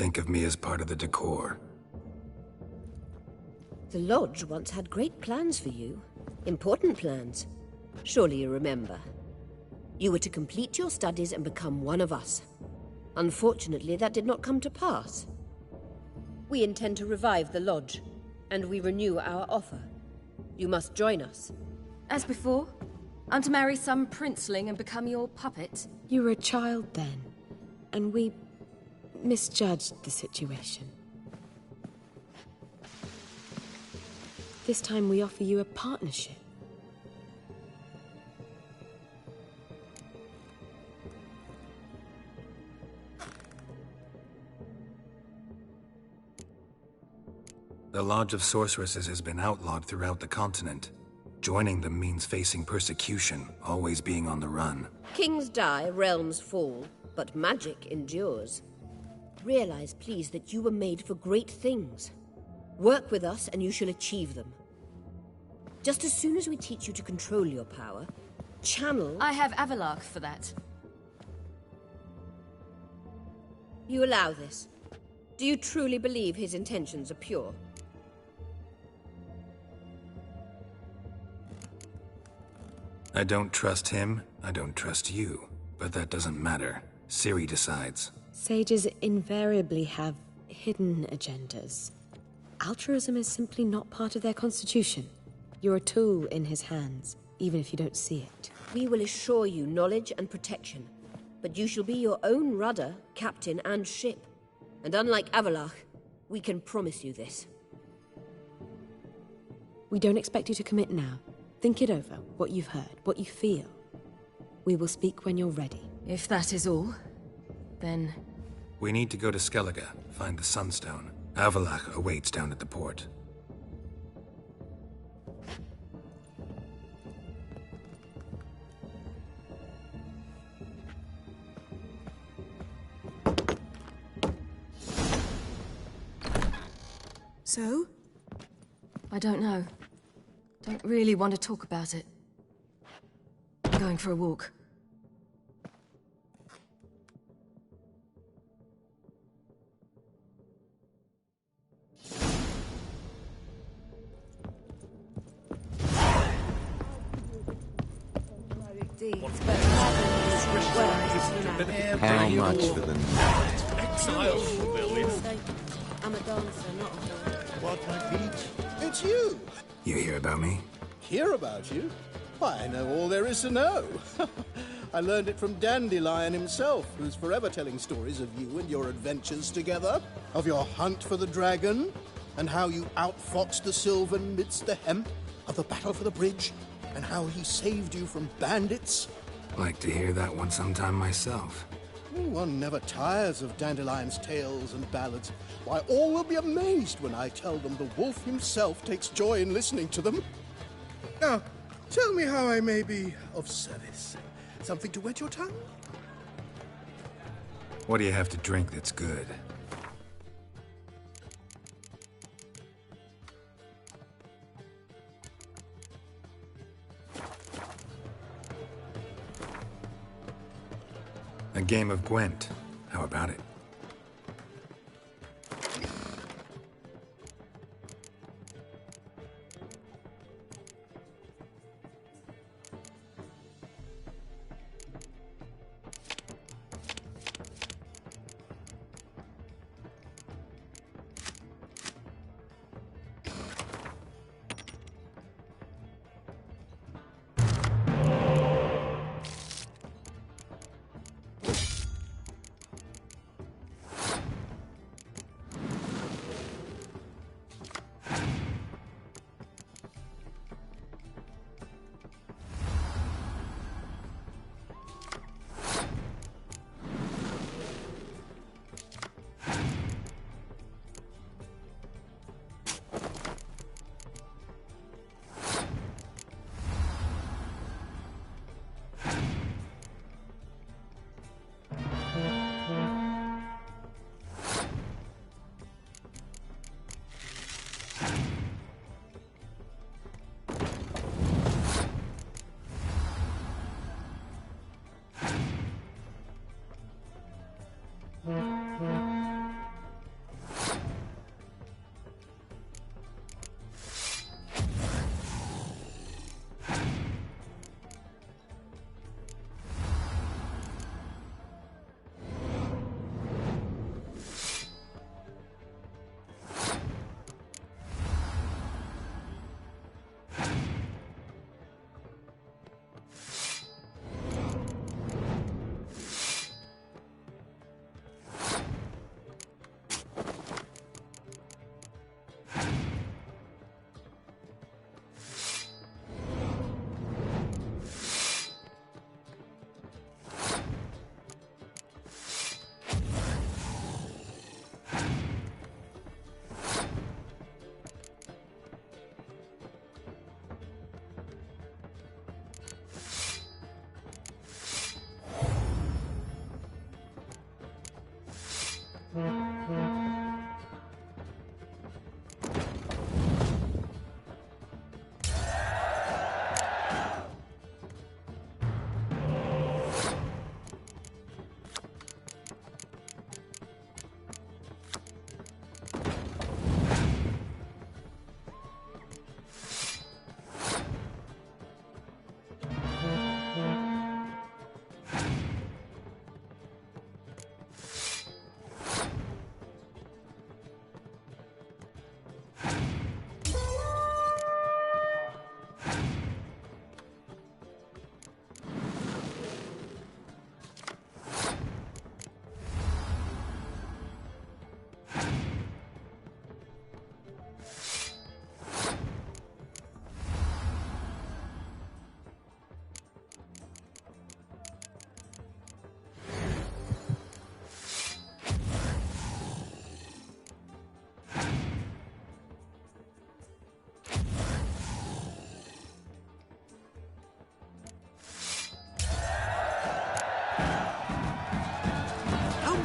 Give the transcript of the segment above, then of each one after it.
think of me as part of the decor. The Lodge once had great plans for you. Important plans. Surely you remember. You were to complete your studies and become one of us. Unfortunately, that did not come to pass. We intend to revive the Lodge, and we renew our offer. You must join us. As before? I'm to marry some princeling and become your puppet? You were a child then, and we misjudged the situation. This time we offer you a partnership. The Lodge of Sorceresses has been outlawed throughout the continent. Joining them means facing persecution, always being on the run. Kings die, realms fall, but magic endures. Realize, please, that you were made for great things. Work with us and you shall achieve them. Just as soon as we teach you to control your power, channel... I have Avalark for that. You allow this? Do you truly believe his intentions are pure? I don't trust him, I don't trust you. But that doesn't matter. Ciri decides. Sages invariably have hidden agendas. Altruism is simply not part of their constitution. You're a tool in his hands, even if you don't see it. We will assure you knowledge and protection, but you shall be your own rudder, captain, and ship. And unlike Avalark, we can promise you this. We don't expect you to commit now. Think it over, what you've heard, what you feel. We will speak when you're ready. If that is all, then... We need to go to Skellige, find the Sunstone. Avalark awaits down at the port. So? I don't know. Don't really want to talk about it. I'm going for a walk. How much for the night? Exiles from Berlin. I'm a dancer, not a dancer. What, my peach? It's you. You hear about me? Hear about you? Why, I know all there is to know. I learned it from Dandelion himself, who's forever telling stories of you and your adventures together, of your hunt for the dragon, and how you outfoxed the Sylvan midst the hemp, of the battle for the bridge, and how he saved you from bandits. Like to hear that one sometime myself. One never tires of Dandelion's tales and ballads. Why, all will be amazed when I tell them the wolf himself takes joy in listening to them. Now, tell me how I may be of service. Something to wet your tongue? What do you have to drink that's good? A game of Gwent. How about it?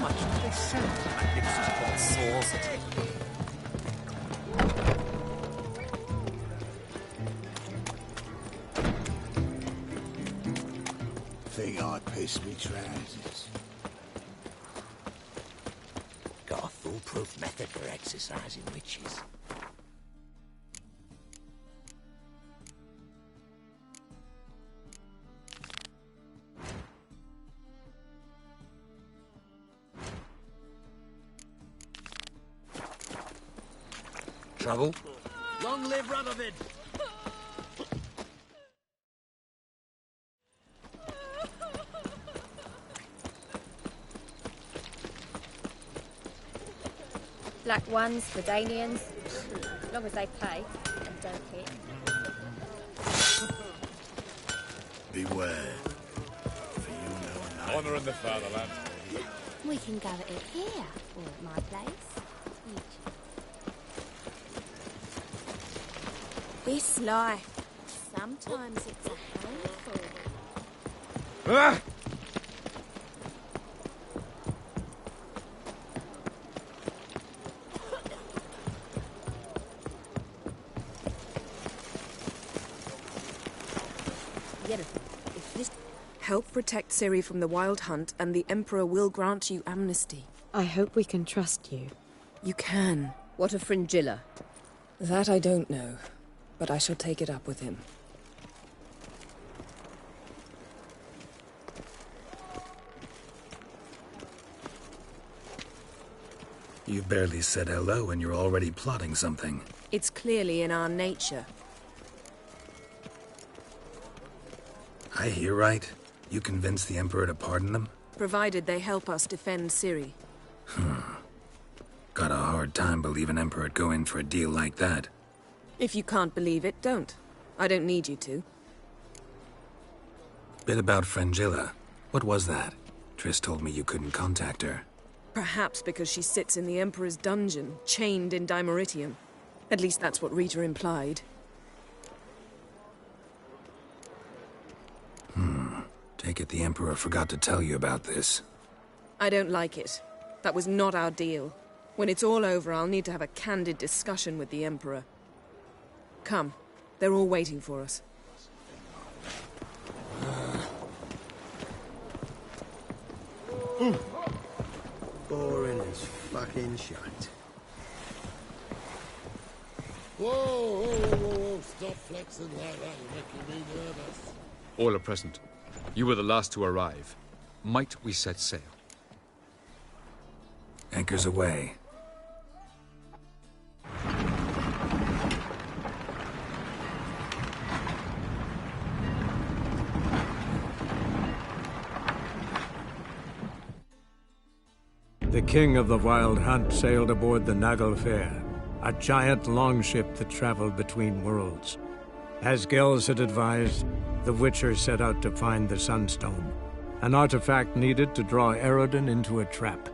much do they sell the magnificent consoles? Think I'd piss me trousers. Got a foolproof method for exercising witches. Trouble? Long live Radovid! Black ones for Danians, as long as they pay and don't hit. Beware, for you know no. Honour in the fatherland. We can go at it here, or at my place. This life, sometimes it's a handful. Ah! Help protect Ciri from the Wild Hunt, and the Emperor will grant you amnesty. I hope we can trust you. You can. What of Fringilla? That I don't know, but I shall take it up with him. You've barely said hello and you're already plotting something. It's clearly in our nature. I hear right. You convinced the Emperor to pardon them? Provided they help us defend Ciri. Got a hard time believing Emperor'd go in for a deal like that. If you can't believe it, don't. I don't need you to. Bit about Fringilla. What was that? Triss told me you couldn't contact her. Perhaps because she sits in the Emperor's dungeon, chained in Dimeritium. At least that's what Rita implied. Take it the Emperor forgot to tell you about this. I don't like it. That was not our deal. When it's all over, I'll need to have a candid discussion with the Emperor. Come. They're all waiting for us. Boring as fucking shite. Whoa, whoa, whoa, whoa, stop flexing like that, you're making me nervous. All are present. You were the last to arrive. Might we set sail? Anchors away. The king of the Wild Hunt sailed aboard the Naglfar, a giant longship that traveled between worlds. As Gels had advised, the Witcher set out to find the Sunstone, an artifact needed to draw Eredin into a trap.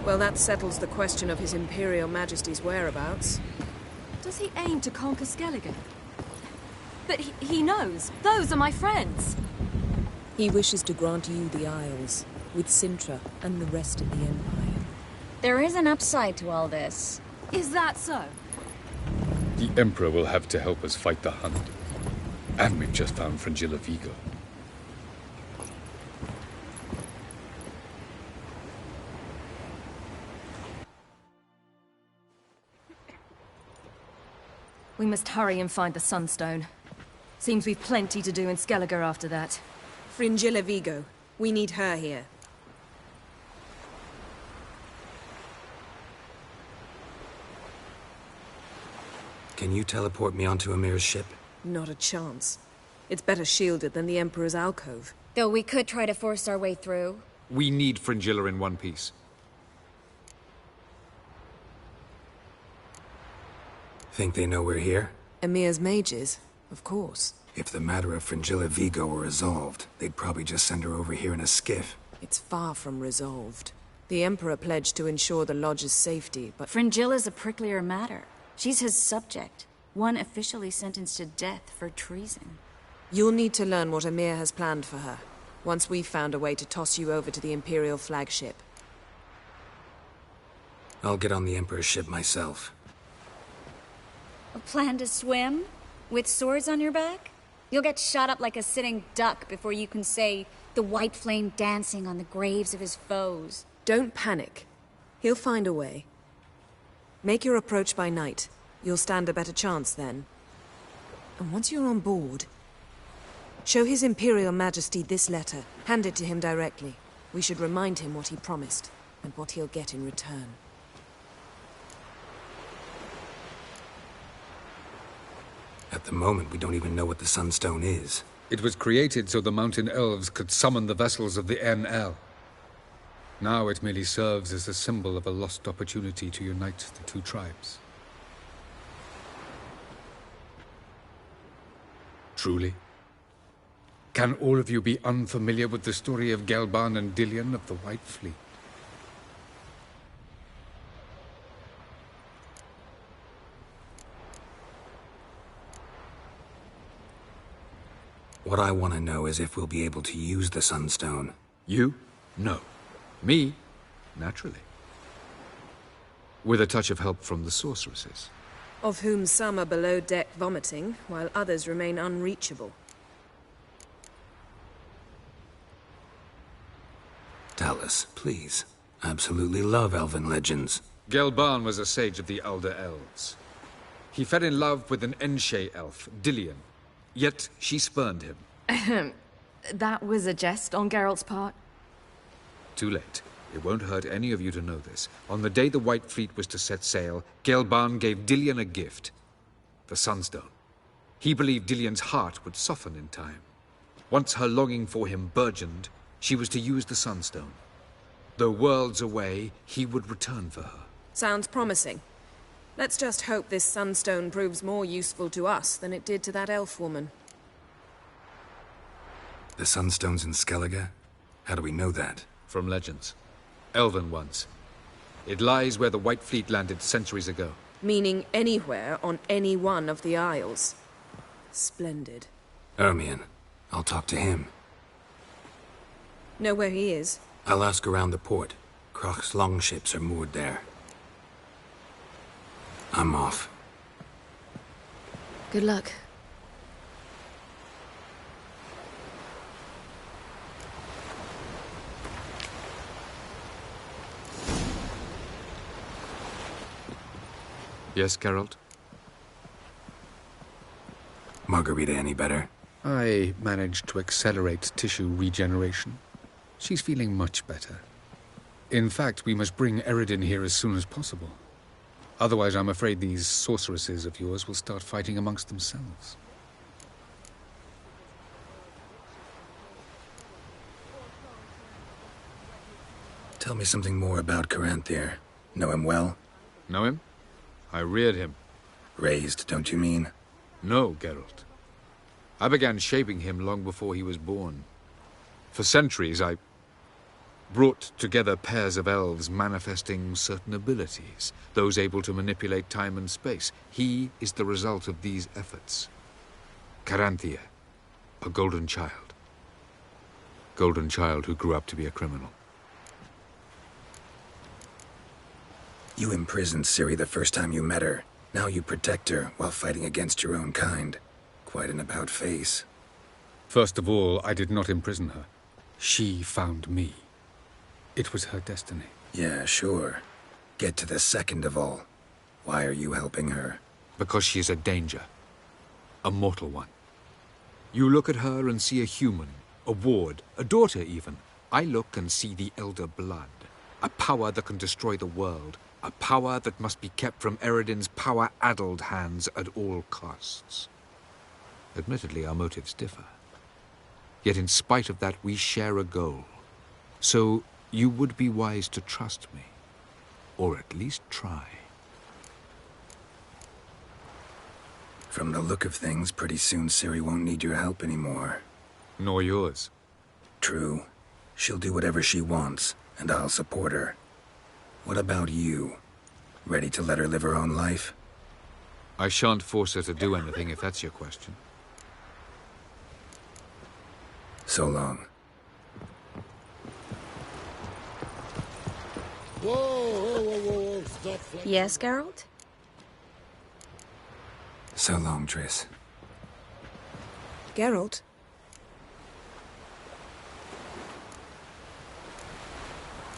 Well, that settles the question of His Imperial Majesty's whereabouts. Does he aim to conquer Skellige? But he knows. Those are my friends. He wishes to grant you the Isles, with Sintra and the rest of the Empire. There is an upside to all this. Is that so? The Emperor will have to help us fight the Hunt. And we've just found Fringilla Vigo. We must hurry and find the Sunstone. Seems we've plenty to do in Skellige after that. Fringilla Vigo. We need her here. Can you teleport me onto Ymir's ship? Not a chance. It's better shielded than the Emperor's alcove. Though we could try to force our way through. We need Fringilla in one piece. Think they know we're here? Ymir's mages, of course. If the matter of Fringilla Vigo were resolved, they'd probably just send her over here in a skiff. It's far from resolved. The Emperor pledged to ensure the Lodge's safety, but... Fringilla's a pricklier matter. She's his subject, one officially sentenced to death for treason. You'll need to learn what Ymir has planned for her, once we've found a way to toss you over to the Imperial flagship. I'll get on the Emperor's ship myself. A plan to swim? With swords on your back? You'll get shot up like a sitting duck before you can say the white flame dancing on the graves of his foes. Don't panic. He'll find a way. Make your approach by night. You'll stand a better chance then. And once you're on board, show His Imperial Majesty this letter. Hand it to him directly. We should remind him what he promised, and what he'll get in return. At the moment, we don't even know what the Sunstone is. It was created so the Mountain Elves could summon the vessels of the NL. Now it merely serves as a symbol of a lost opportunity to unite the two tribes. Truly? Can all of you be unfamiliar with the story of Gelban and Dillion of the White Fleet? What I want to know is if we'll be able to use the Sunstone. You? No. Me? Naturally. With a touch of help from the sorceresses. Of whom some are below deck vomiting, while others remain unreachable. Tell us, please. I absolutely love elven legends. Gelban was a sage of the Elder Elves. He fell in love with an Enshe elf, Dillion. Yet she spurned him. That was a jest on Geralt's part? Too late. It won't hurt any of you to know this. On the day the White Fleet was to set sail, Gelban gave Dillion a gift. The Sunstone. He believed Dillion's heart would soften in time. Once her longing for him burgeoned, she was to use the Sunstone. Though worlds away, he would return for her. Sounds promising. Let's just hope this Sunstone proves more useful to us than it did to that elf woman. The Sunstone's in Skellige? How do we know that? From legends. Elven ones. It lies where the White Fleet landed centuries ago. Meaning anywhere on any one of the Isles. Splendid. Ermion. I'll talk to him. Know where he is? I'll ask around the port. Croc's longships are moored there. I'm off. Good luck. Yes, Geralt? Margarita any better? I managed to accelerate tissue regeneration. She's feeling much better. In fact, we must bring Eredin here as soon as possible. Otherwise, I'm afraid these sorceresses of yours will start fighting amongst themselves. Tell me something more about Caranthir. Know him well? Know him? I reared him. Raised, don't you mean? No, Geralt. I began shaping him long before he was born. For centuries, I brought together pairs of elves manifesting certain abilities, those able to manipulate time and space. He is the result of these efforts. Caranthir, a golden child. golden child who grew up to be a criminal. You imprisoned Ciri the first time you met her. Now you protect her while fighting against your own kind. Quite an about-face. First of all, I did not imprison her. She found me. It was her destiny. Yeah, sure. Get to the second of all. Why are you helping her? Because she is a danger. A mortal one. You look at her and see a human, a ward, a daughter even. I look and see the Elder Blood. A power that can destroy the world. A power that must be kept from Eredin's power-addled hands at all costs. Admittedly, our motives differ. Yet in spite of that, we share a goal. So, you would be wise to trust me. Or at least try. From the look of things, pretty soon Ciri won't need your help anymore. Nor yours. True. She'll do whatever she wants, and I'll support her. What about you? Ready to let her live her own life? I shan't force her to do anything, if that's your question. So long. Whoa, whoa, whoa, whoa, stop flexing. Yes, Geralt? So long, Triss. Geralt?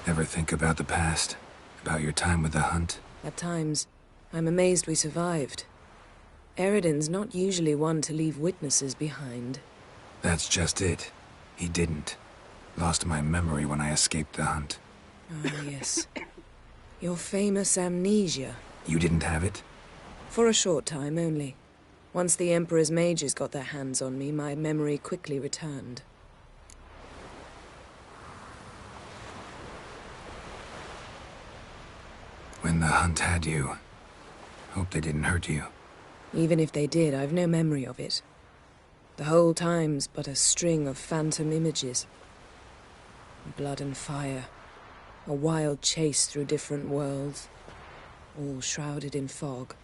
Ever think about the past? About your time with the Hunt? At times, I'm amazed we survived. Eredin's not usually one to leave witnesses behind. That's just it. He didn't. Lost my memory when I escaped the Hunt. Ah, yes. Your famous amnesia. You didn't have it? For a short time only. Once the Emperor's mages got their hands on me, my memory quickly returned. When the Hunt had you, hope they didn't hurt you. Even if they did, I've no memory of it. The whole time's but a string of phantom images. Blood and fire. A wild chase through different worlds. All shrouded in fog.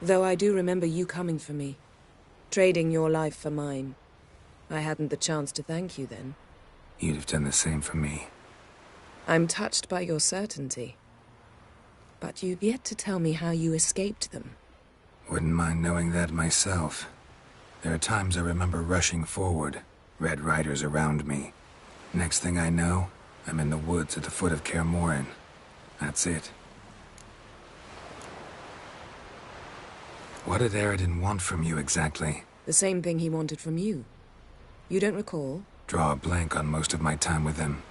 Though I do remember you coming for me. Trading your life for mine. I hadn't the chance to thank you then. You'd have done the same for me. I'm touched by your certainty. But you've yet to tell me how you escaped them. Wouldn't mind knowing that myself. There are times I remember rushing forward, Red Riders around me. Next thing I know, I'm in the woods at the foot of Kaer Morhen. That's it. What did Eredin want from you exactly? The same thing he wanted from you. You don't recall? Draw a blank on most of my time with him.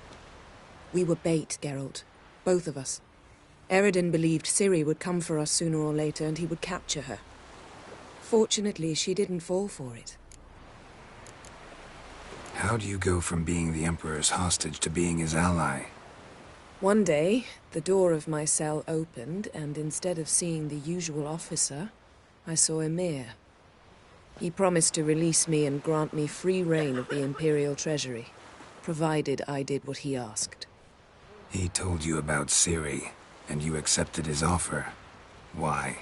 We were bait, Geralt. Both of us. Eredin believed Ciri would come for us sooner or later and he would capture her. Fortunately, she didn't fall for it. How do you go from being the Emperor's hostage to being his ally? One day, the door of my cell opened, and instead of seeing the usual officer, I saw Emhyr. He promised to release me and grant me free reign of the Imperial Treasury, provided I did what he asked. He told you about Ciri, and you accepted his offer. Why?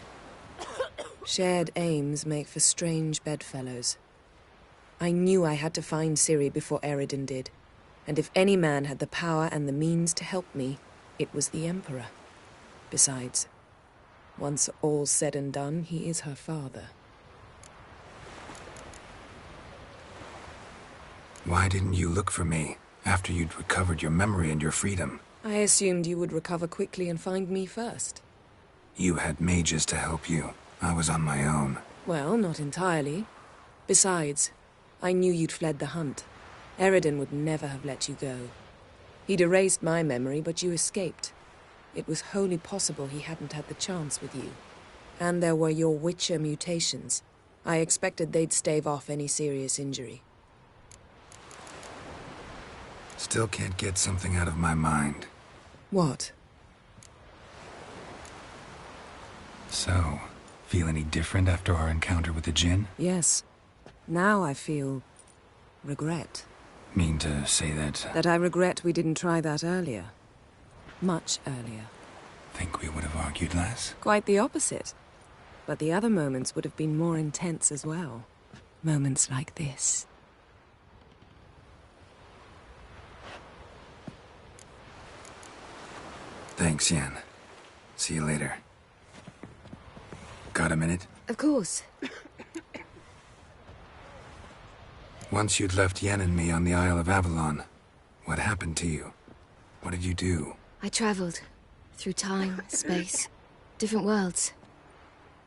Shared aims make for strange bedfellows. I knew I had to find Ciri before Eredin did, and if any man had the power and the means to help me, it was the Emperor. Besides, once all's said and done, he is her father. Why didn't you look for me after you'd recovered your memory and your freedom? I assumed you would recover quickly and find me first. You had mages to help you. I was on my own. Well, not entirely. Besides, I knew you'd fled the Hunt. Eredin would never have let you go. He'd erased my memory, but you escaped. It was wholly possible he hadn't had the chance with you. And there were your Witcher mutations. I expected they'd stave off any serious injury. Still can't get something out of my mind. What? So, feel any different after our encounter with the Djinn? Yes. Now I feel regret. Mean to say that... That I regret we didn't try that earlier. Much earlier. Think we would have argued less? Quite the opposite. But the other moments would have been more intense as well. Moments like this. Thanks, Yen. See you later. Got a minute? Of course. Once you'd left Yen and me on the Isle of Avalon, what happened to you? What did you do? I traveled. Through time, space, different worlds.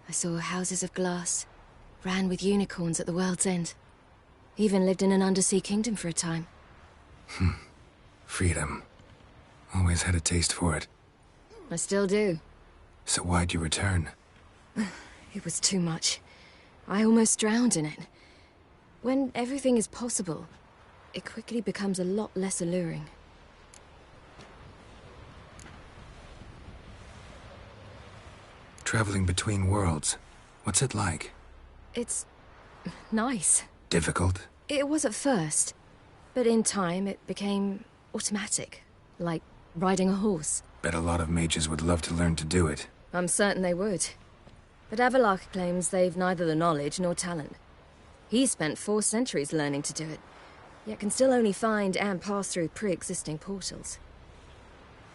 I saw houses of glass, ran with unicorns at the world's end. Even lived in an undersea kingdom for a time. Freedom. Always had a taste for it. I still do. So why'd you return? It was too much. I almost drowned in it. When everything is possible, it quickly becomes a lot less alluring. Traveling between worlds. What's it like? It's nice. Difficult? It was at first, but in time it became automatic, like riding a horse. Bet a lot of mages would love to learn to do it. I'm certain they would. But Avalark claims they've neither the knowledge nor talent. He spent 4 centuries learning to do it, yet can still only find and pass through pre-existing portals.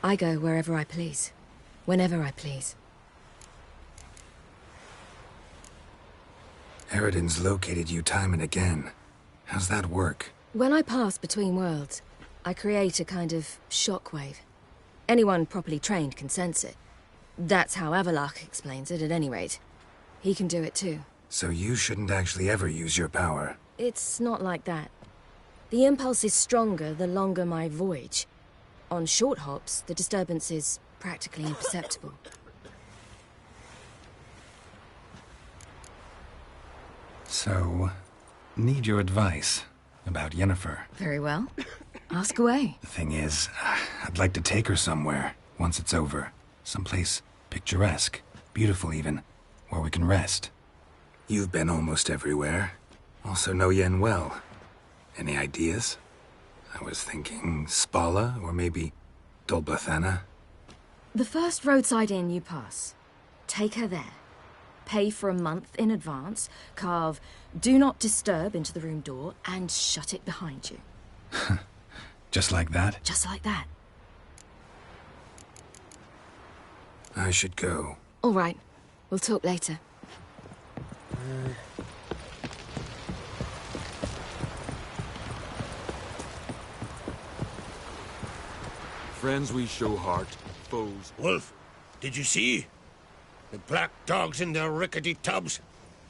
I go wherever I please, whenever I please. Eridan's located you time and again. How's that work? When I pass between worlds, I create a kind of shockwave. Anyone properly trained can sense it. That's how Avalark explains it, at any rate. He can do it too. So you shouldn't actually ever use your power. It's not like that. The impulse is stronger the longer my voyage. On short hops, the disturbance is practically imperceptible. So, need your advice about Yennefer. Very well. Ask away. The thing is, I'd like to take her somewhere, once it's over. Someplace picturesque, beautiful even, where we can rest. You've been almost everywhere. Also know Yen well. Any ideas? I was thinking Spala, or maybe Dol Blathanna. The first roadside inn you pass. Take her there. Pay for a month in advance, carve "Do Not Disturb" into the room door, and shut it behind you. Just like that? Just like that. I should go. All right. We'll talk later. Friends we show heart, foes... Wolf, did you see? The black dogs in their rickety tubs.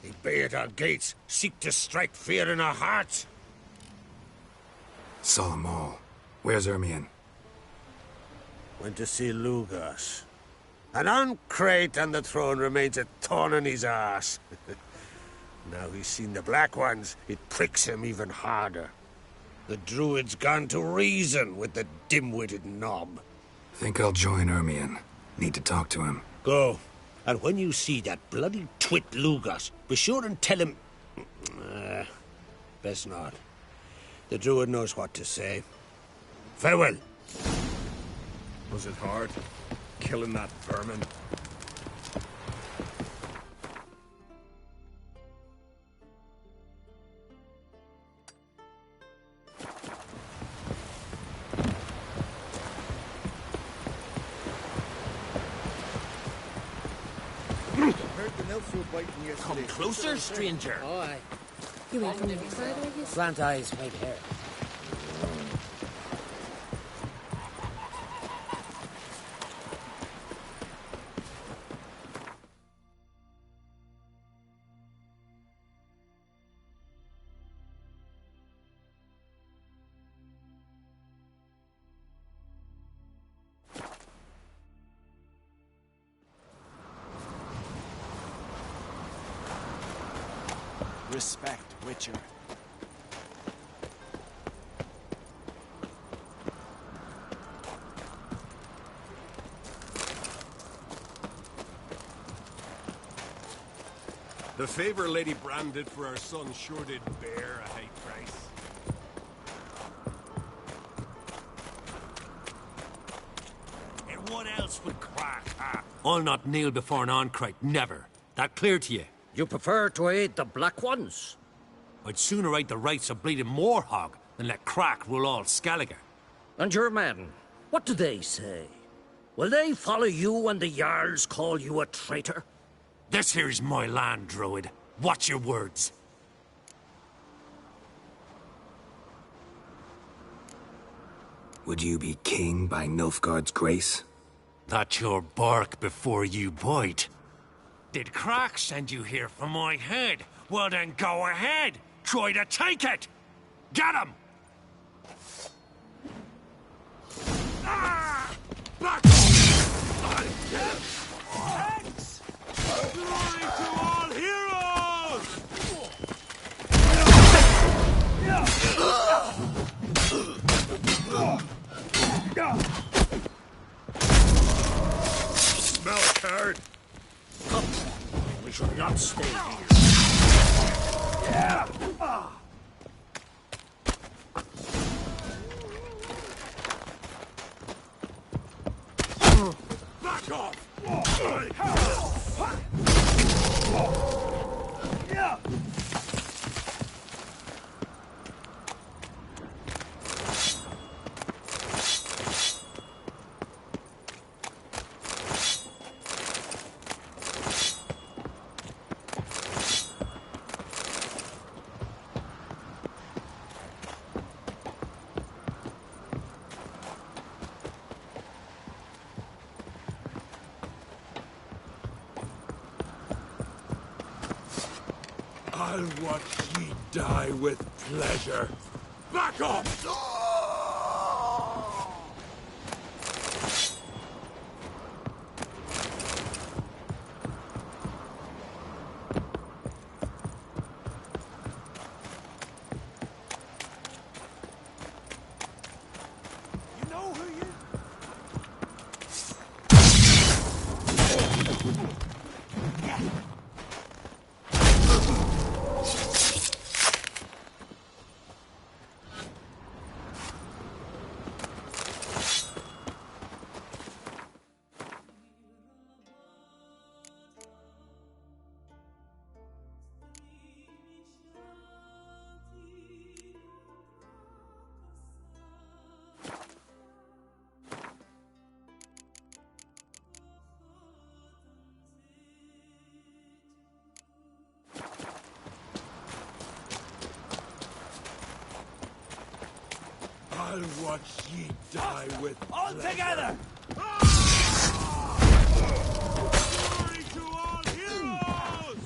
They bay at our gates, seek to strike fear in our hearts. Saw 'em all. Where's Ermion? Went to see Lugas. An uncrate on the throne remains a thorn in his arse. Now he's seen the Black Ones, it pricks him even harder. The Druid's gone to reason with the dim-witted knob. Think I'll join Ermion. Need to talk to him. Go. And when you see that bloody twit Lugas, be sure and tell him... best not. The Druid knows what to say. Farewell. Was it hard? Killing that vermin? Come closer, stranger. Aye. You ain't from further, you Slant eyes, white hair. Respect, Witcher. The favor Lady Brand did for our son sure did bear a high price. And what else would crack, huh? I'll not kneel before an Oncrite, never. That clear to you? You prefer to aid the Black Ones? I'd sooner aid the rights of bleeding Moorhog than let Crack rule all Skellige. And your men, what do they say? Will they follow you when the Jarls call you a traitor? This here's my land, Druid. Watch your words. Would you be king by Nilfgaard's grace? That's your bark before you bite. Did Crach send you here for my head? Well then go ahead! Try to take it! Get him! Ah! Back off! Glory to all heroes! Smell a card. Come, we should not stay here. Yeah. Back off! I'll watch ye die with pleasure. Back off! You know who you... I'll watch ye die with All pleasure. together! Glory to all heroes!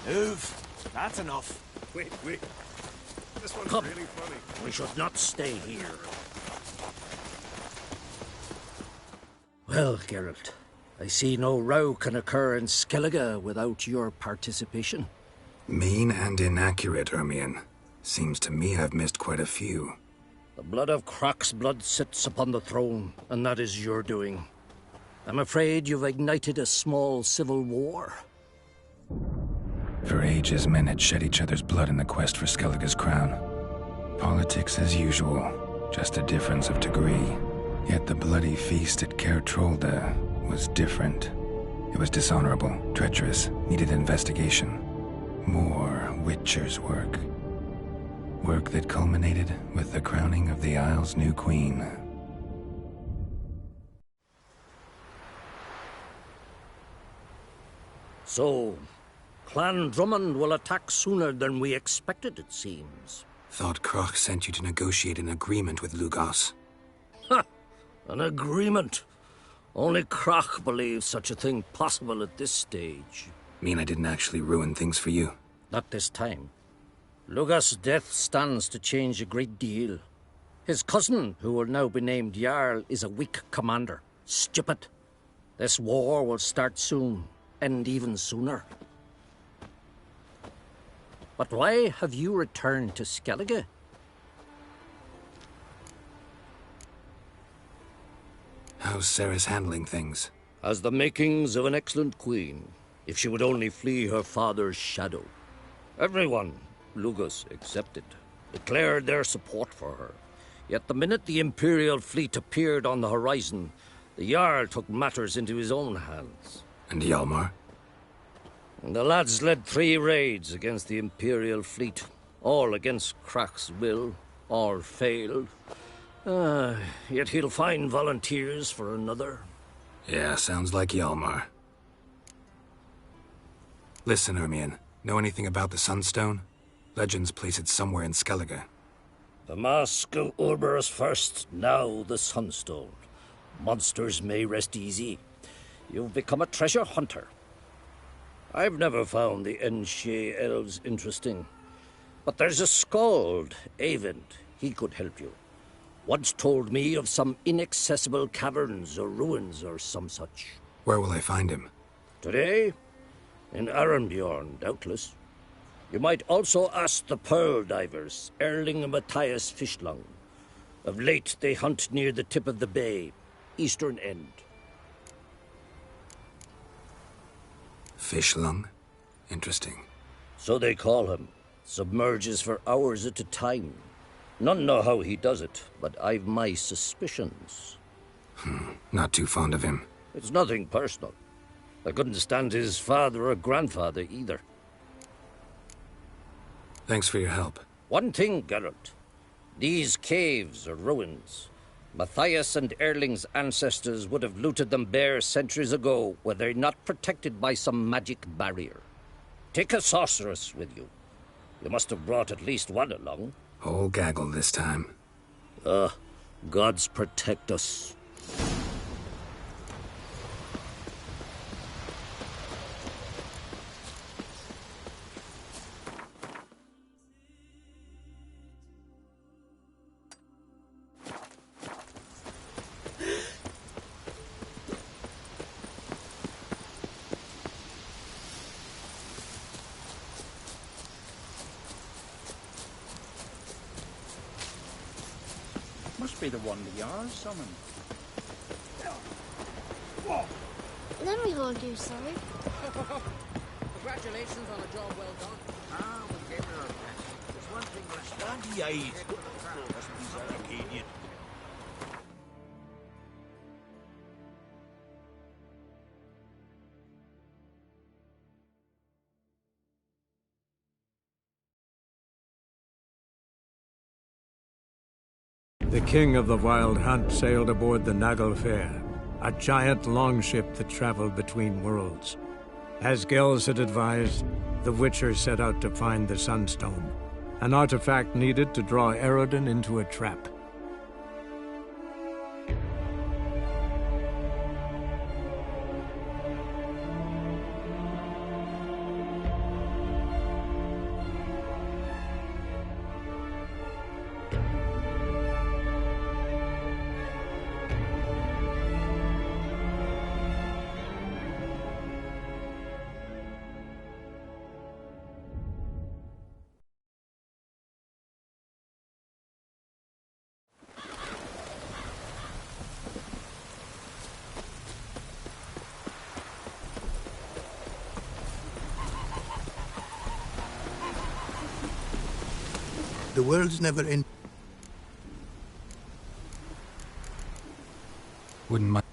Move. That's enough. Wait. This one's Come. really funny. We should not stay here. Well, Geralt, I see no row can occur in Skellige without your participation. Mean and inaccurate, Ermion. Seems to me I've missed quite a few. The blood of Crach's blood sits upon the throne, and that is your doing. I'm afraid you've ignited a small civil war. For ages, men had shed each other's blood in the quest for Skellige's crown. Politics as usual, just a difference of degree. Yet the bloody feast at Caer Trolda was different. It was dishonorable, treacherous, needed investigation. More Witcher's work. Work that culminated with the crowning of the Isle's new queen. So, Clan Drummond will attack sooner than we expected, it seems. Thought Kroch sent you to negotiate an agreement with Lugos. Ha! An agreement? Only Kroch believes such a thing possible at this stage. Mean I didn't actually ruin things for you? Not this time. Lugos' death stands to change a great deal. His cousin, who will now be named Jarl, is a weak commander. Stupid. This war will start soon, end even sooner. But why have you returned to Skellige? How's Sarah's handling things? Has the makings of an excellent queen, if she would only flee her father's shadow. Everyone, Lugos excepted, declared their support for her. Yet the minute the Imperial fleet appeared on the horizon, the Jarl took matters into his own hands. And Hjalmar? The lads led 3 raids against the Imperial fleet, all against Kroch's will, all failed. Yet he'll find volunteers for another. Yeah, sounds like Hjalmar. Listen, Ermion, know anything about the Sunstone? Legends place it somewhere in Skellige. The Mask of Urberus first, now the Sunstone. Monsters may rest easy. You've become a treasure hunter. I've never found the Enshe elves interesting. But there's a skald, Eyvind. He could help you. Once told me of some inaccessible caverns or ruins or some such. Where will I find him? Today? In Arenbjorn, doubtless. You might also ask the pearl divers, Erling and Matthias Fishlung. Of late, they hunt near the tip of the bay, eastern end. Fishlung? Interesting. So they call him. Submerges for hours at a time. None know how he does it, but I've my suspicions. Not too fond of him. It's nothing personal. I couldn't stand his father or grandfather either. Thanks for your help. One thing, Geralt. These caves are ruins. Matthias and Erling's ancestors would have looted them bare centuries ago were they not protected by some magic barrier. Take a sorceress with you. You must have brought at least one along. Whole gaggle this time. Gods protect us. Must be the one the Jarl summoned. Let me hold you, sorry. Congratulations on a job well done. Ah, we gave it our best. There's one thing left. 98. Must be Zarkadian. The king of the Wild Hunt sailed aboard the Naglfar, a giant longship that traveled between worlds. As Gels had advised, the Witcher set out to find the Sunstone, an artifact needed to draw Eredin into a trap. The world's never in. Wouldn't mind.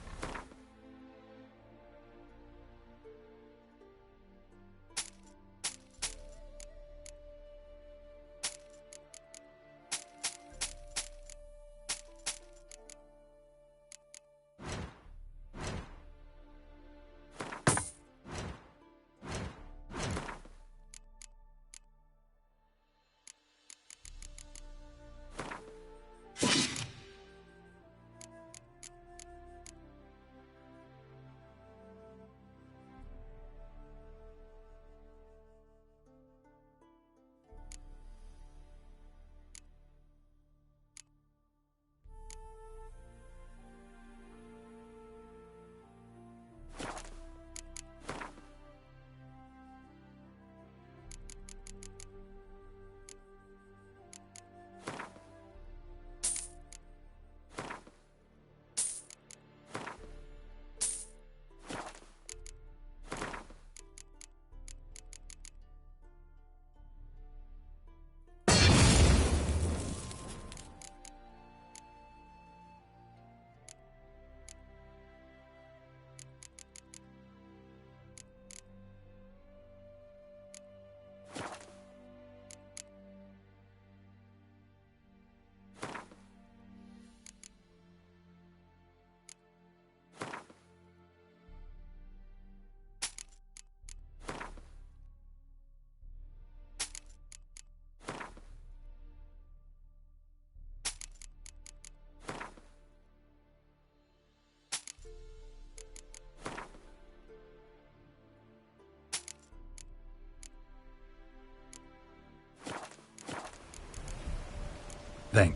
Thank...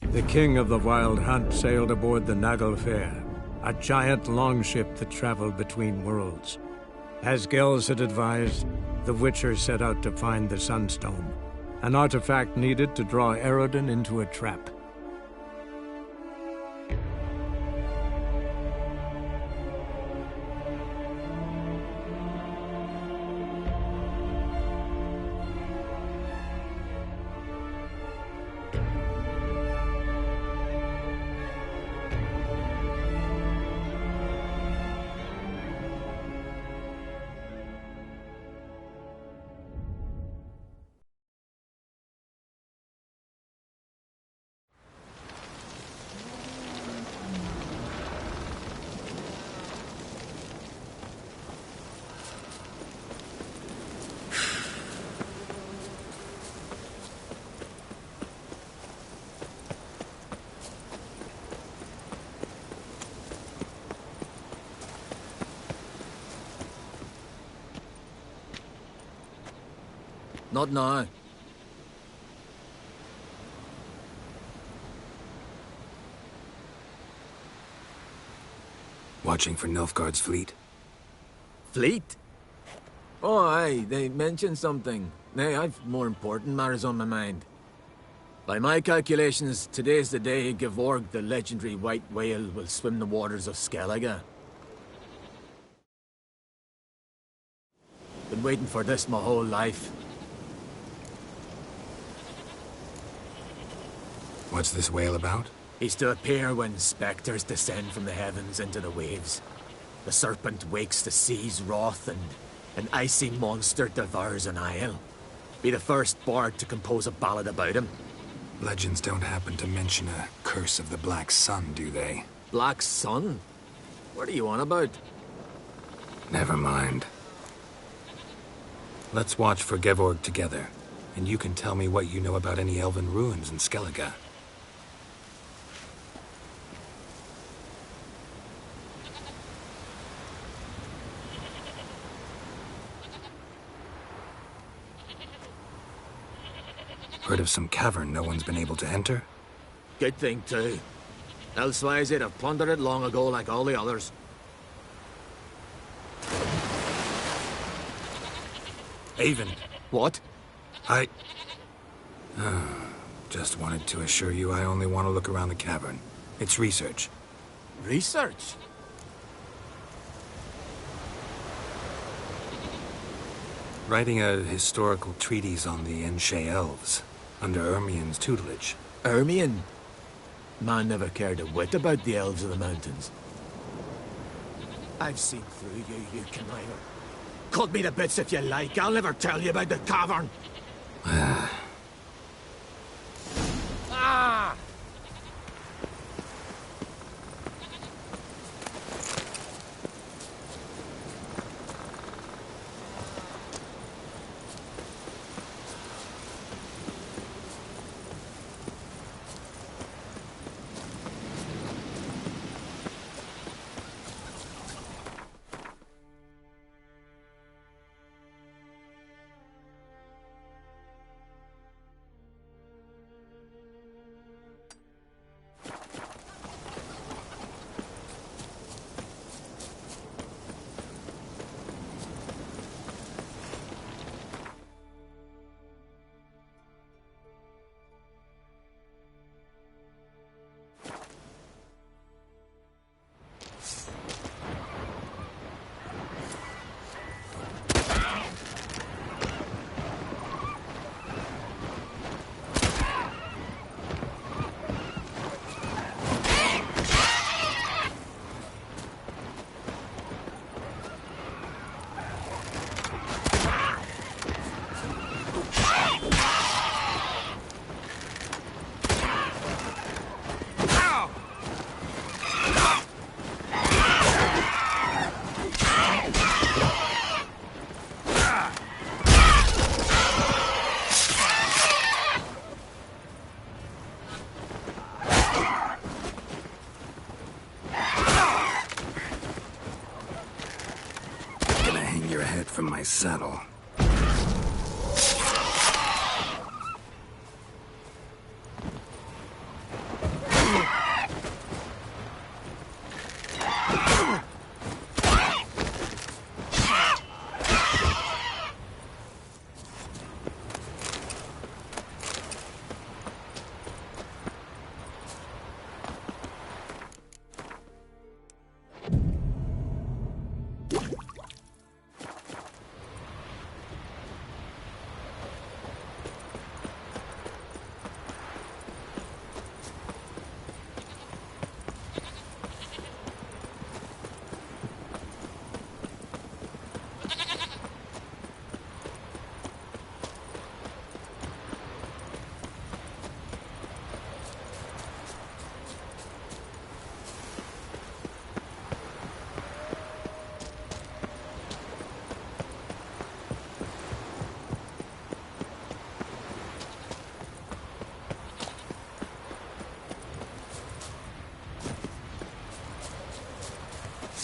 The king of the Wild Hunt sailed aboard the Naglfar, a giant longship that traveled between worlds. As Gels had advised, the Witcher set out to find the Sunstone, an artifact needed to draw Eredin into a trap. Not now. Watching for Nilfgaard's fleet? Fleet? Oh, aye, they mentioned something. Nay, I've more important matters on my mind. By my calculations, today's the day Gevorg, the legendary white whale, will swim the waters of Skellige. Been waiting for this my whole life. What's this whale about? He's to appear when spectres descend from the heavens into the waves. The serpent wakes the sea's wrath, and an icy monster devours an isle. Be the first bard to compose a ballad about him. Legends don't happen to mention a curse of the Black Sun, do they? Black Sun? What are you on about? Never mind. Let's watch for Gevorg together, and you can tell me what you know about any elven ruins in Skellige. Heard of some cavern no one's been able to enter? Good thing, too. Elsewise, they'd have plundered it long ago like all the others. Haven. What? Just wanted to assure you I only want to look around the cavern. It's research. Research? Writing a historical treatise on the Enshe Elves, under Ermien's tutelage. Ermien? Man never cared a whit about the elves of the mountains. I've seen through you, you conniver. Cut me to bits if you like, I'll never tell you about the cavern. Ah! your head from my saddle.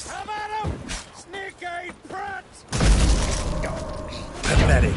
Come at him! Snake-eyed prat! Pathetic.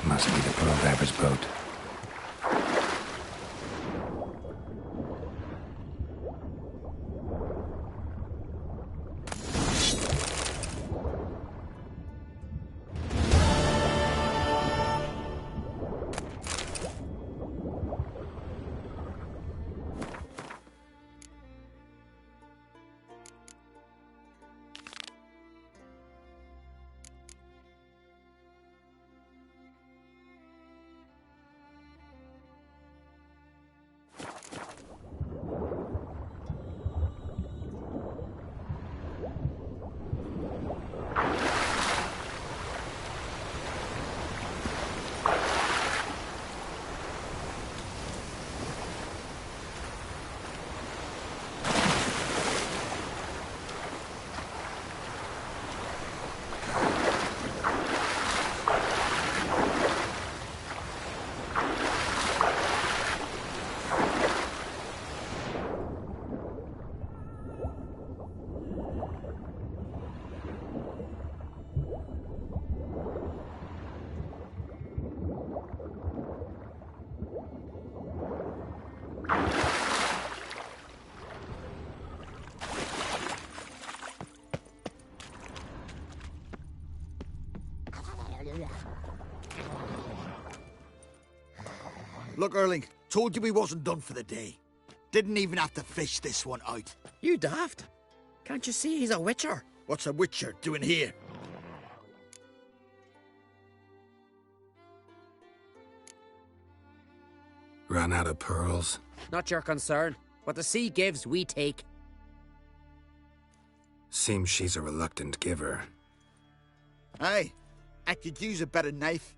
Must be the Pearl Divers boat. Look, Erling, told you we wasn't done for the day. Didn't even have to fish this one out. You daft. Can't you see he's a witcher? What's a witcher doing here? Run out of pearls? Not your concern. What the sea gives, we take. Seems she's a reluctant giver. Aye, I could use a better knife.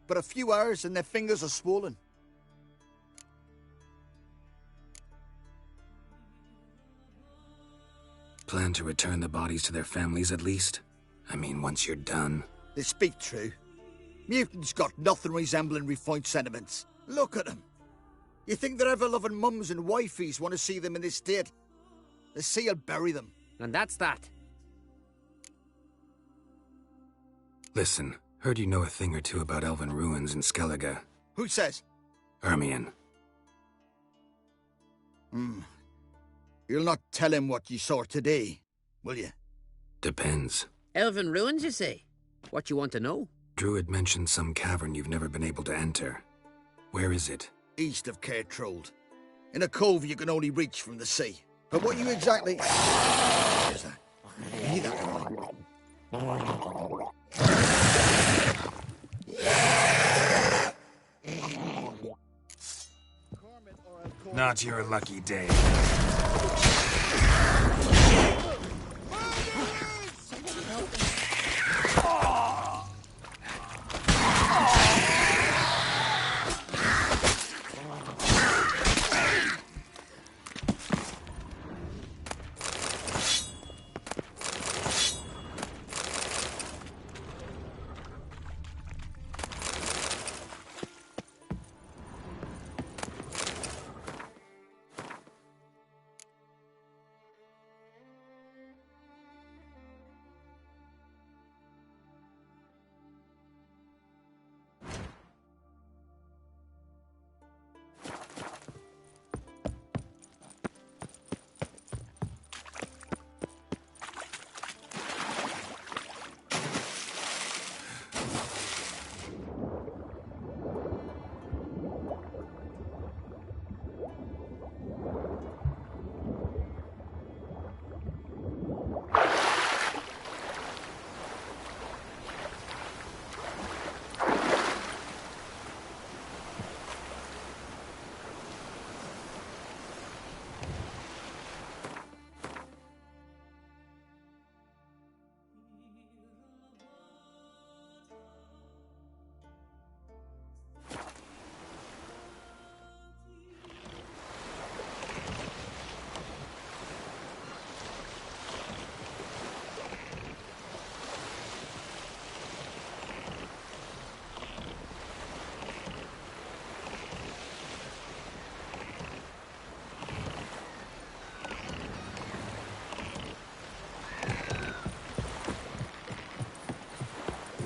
But a few hours and their fingers are swollen. Plan to return the bodies to their families at least? I mean, once you're done. They speak true. Mutants got nothing resembling refined sentiments. Look at them. You think their ever-loving mums and wifeys want to see them in this state? The sea will bury them. And that's that. Listen, heard you know a thing or two about elven ruins in Skellige. Who says? Ermion. You'll not tell him what you saw today, will you? Depends. Elven ruins, you say? What you want to know? Druid mentioned some cavern you've never been able to enter. Where is it? East of Caer Trold. In a cove you can only reach from the sea. But what you exactly... Is that? Hear that? Not your lucky day.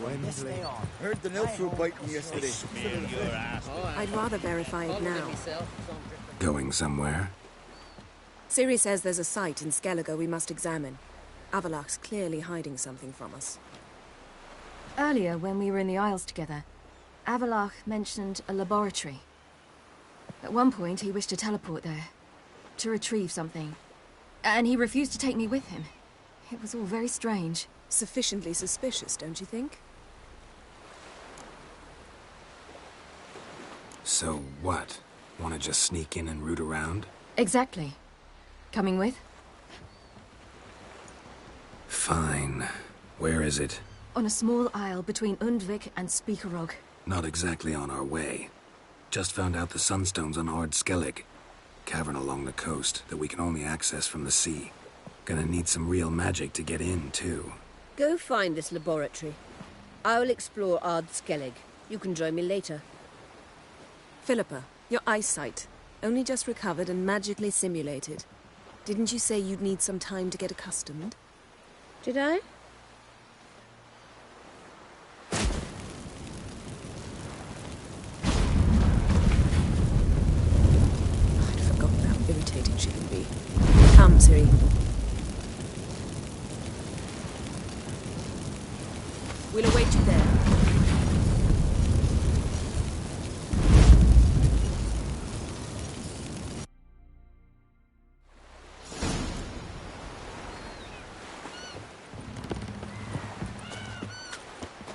Wednesday. Heard the Nilfru biting yesterday. I'd rather verify it now. Going somewhere? Ciri says there's a site in Skellige we must examine. Avallac'h's clearly hiding something from us. Earlier, when we were in the Isles together, Avallac'h mentioned a laboratory. At one point, he wished to teleport there, to retrieve something. And he refused to take me with him. It was all very strange. Sufficiently suspicious, don't you think? So what? Want to just sneak in and root around? Exactly. Coming with? Fine. Where is it? On a small isle between Undvik and Speakerog. Not exactly on our way. Just found out the Sunstone's on Ard Skellig. Cavern along the coast that we can only access from the sea. Gonna need some real magic to get in, too. Go find this laboratory. I'll explore Ard Skellig. You can join me later. Philippa, your eyesight. Only just recovered and magically simulated. Didn't you say you'd need some time to get accustomed? Did I? I'd forgotten how irritating she can be. Come, Ciri. We'll await you there.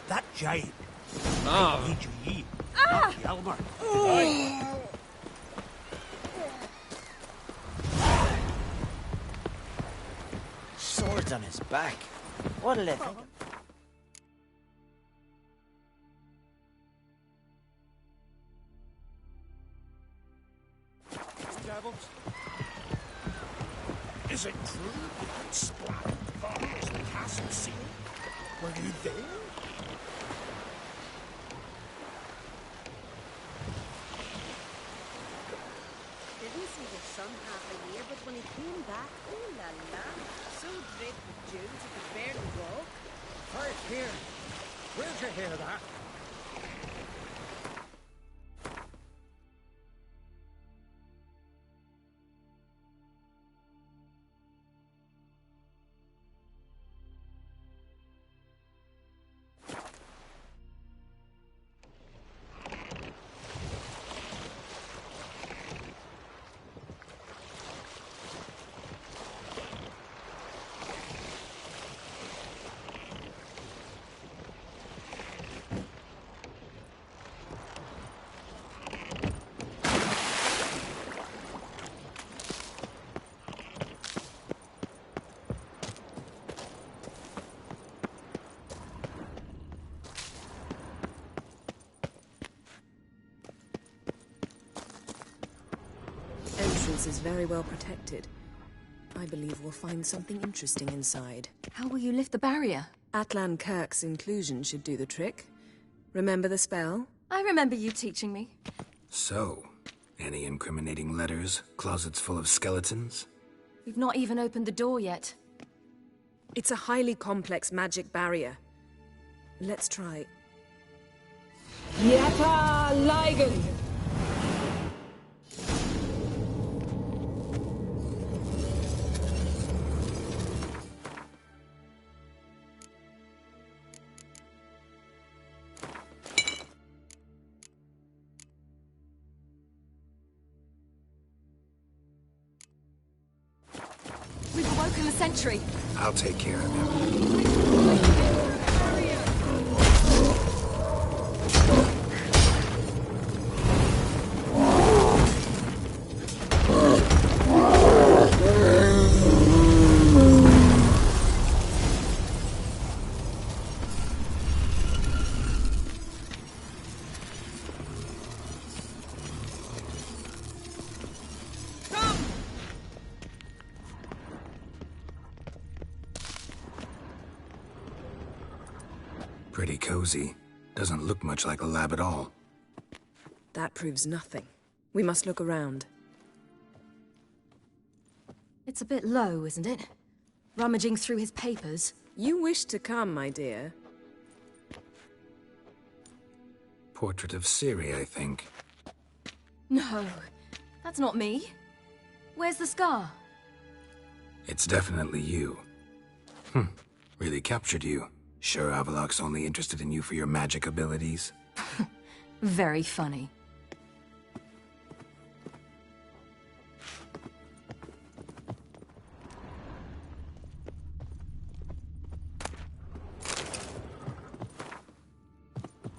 That jade. Ah. H-E, Ah. not Yelmer. Swords on his back. What'll they think? Devils. Is it true that Splat follows the castle seal? Were you there? Didn't see the sun half a year, but when he came back, oh la la, so draped with jewels he could barely walk. Right here. Where'd you hear that? entrance is very well protected. I believe we'll find something interesting inside. How will you lift the barrier? Atlan Kirk's inclusion should do the trick. Remember the spell? I remember you teaching me. So, any incriminating letters? Closets full of skeletons? We've not even opened the door yet. It's a highly complex magic barrier. Let's try. Yata Ligen! We've awoken the sentry. I'll take care of him. Pretty cozy. Doesn't look much like a lab at all. That proves nothing. We must look around. It's a bit low, isn't it? Rummaging through his papers. You wish to come, my dear. Portrait of Ciri, I think. No, that's not me. Where's the scar? It's definitely you. Really captured you. Sure Avallac'h's only interested in you for your magic abilities? Very funny.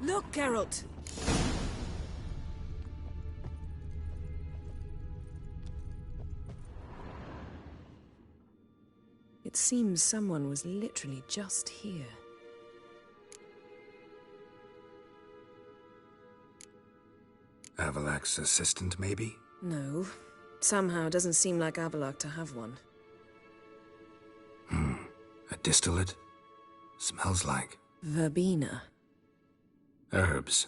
Look, Geralt! It seems someone was literally just here. Avallac'h's assistant, maybe? No. Somehow it doesn't seem like Avallac'h to have one. A distillate? Smells like... Verbena. herbs.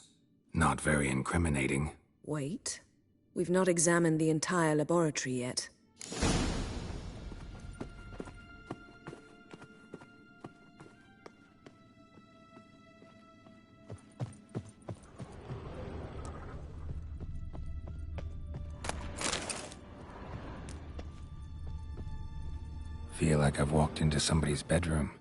Not very incriminating. Wait. We've not examined the entire laboratory yet. Feel like I've walked into somebody's bedroom.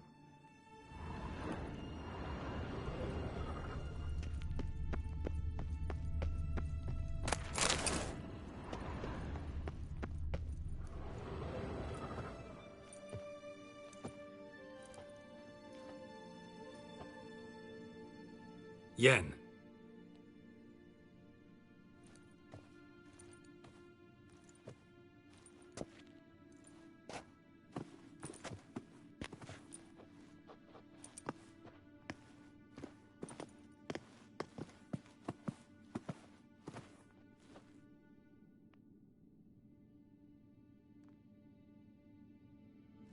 Yen.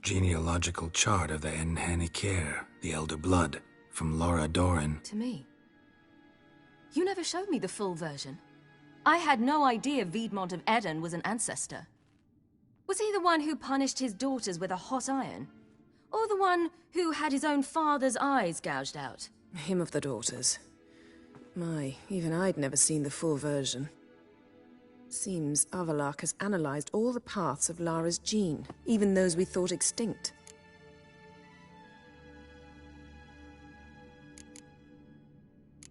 Genealogical chart of the Enhanikir, the Elder Blood, from Laura Doran. To me. You never showed me the full version. I had no idea Viedmont of Eden was an ancestor. Was he the one who punished his daughters with a hot iron? Or the one who had his own father's eyes gouged out? Him of the daughters. My, even I'd never seen the full version. Seems Avallac'h has analyzed all the paths of Lara's gene, even those we thought extinct.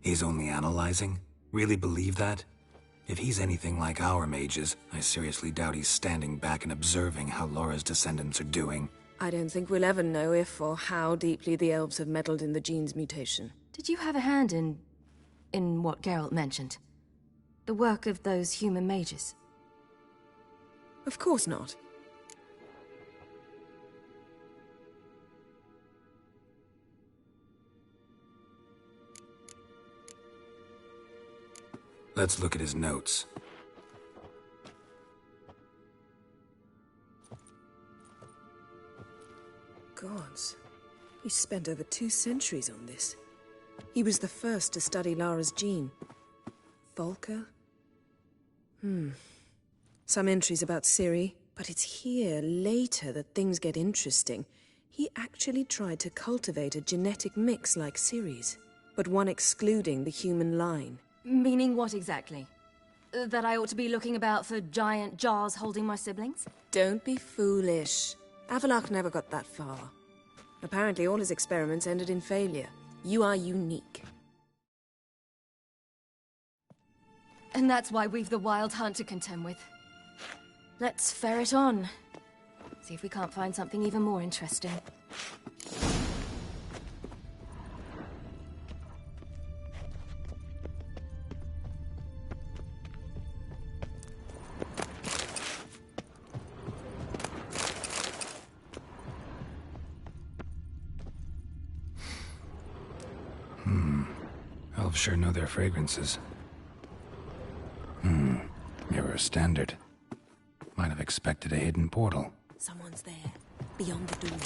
He's only analyzing? Really believe that? If he's anything like our mages, I seriously doubt he's standing back and observing how Laura's descendants are doing. I don't think we'll ever know if or how deeply the elves have meddled in the gene's mutation. Did you have a hand in what Geralt mentioned? The work of those human mages? Of course not. Let's look at his notes. gods. He spent over 2 centuries on this. He was the first to study Lara's gene. Volker? Some entries about Ciri, but it's here, later, that things get interesting. He actually tried to cultivate a genetic mix like Ciri's, but one excluding the human line. Meaning what exactly? That I ought to be looking about for giant jars holding my siblings? Don't be foolish. Avallac'h never got that far. Apparently all his experiments ended in failure. You are unique. And that's why we've the Wild Hunt to contend with. Let's ferret on. See if we can't find something even more interesting. Elves sure know their fragrances. Mirror standard. Might have expected a hidden portal. Someone's there, beyond the door.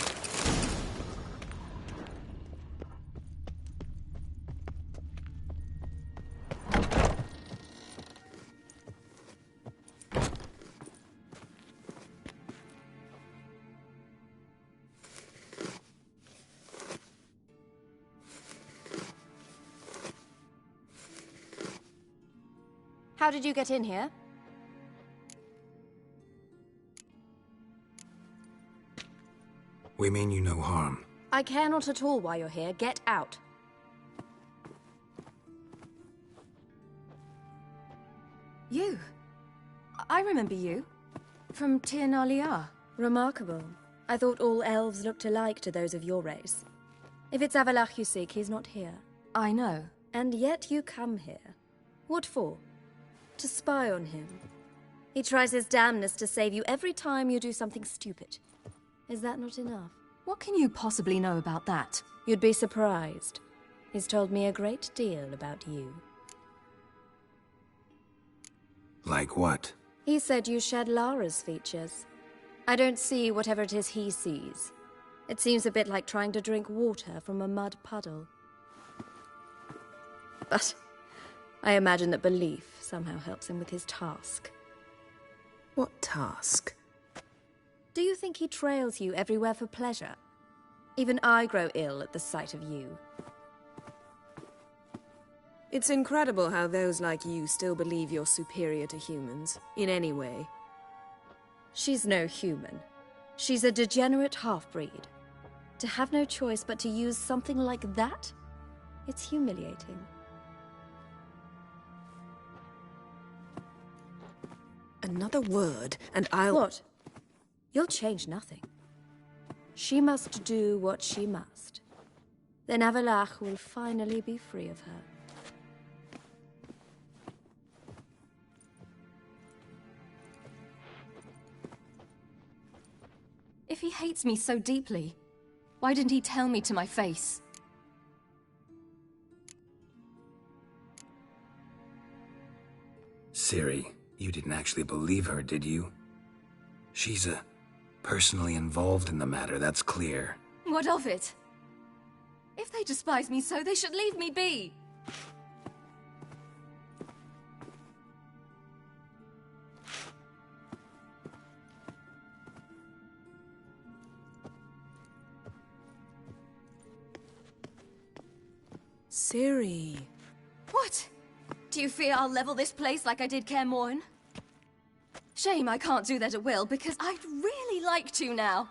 How did you get in here? We mean you no harm. I care not at all why you're here. Get out. You. I remember you. From Tir na Liar. Remarkable. I thought all elves looked alike to those of your race. If it's Avallac'h you seek, he's not here. I know. And yet you come here. What for? To spy on him. He tries his damnedest to save you every time you do something stupid. Is that not enough? What can you possibly know about that? You'd be surprised. He's told me a great deal about you. Like what? He said you shared Lara's features. I don't see whatever it is he sees. It seems a bit like trying to drink water from a mud puddle. But I imagine that belief somehow helps him with his task. What task? Do you think he trails you everywhere for pleasure? Even I grow ill at the sight of you. It's incredible how those like you still believe you're superior to humans, in any way. She's no human. She's a degenerate half-breed. To have no choice but to use something like that? It's humiliating. Another word, and I'll... What? You'll change nothing. She must do what she must. Then Avallac'h will finally be free of her. If he hates me so deeply, why didn't he tell me to my face? Ciri, you didn't actually believe her, did you? She's personally involved in the matter, that's clear. What of it? If they despise me so, they should leave me be. Ciri. What? Do you fear I'll level this place like I did Kaer Morhen? Shame I can't do that at will, because I'd really like to now.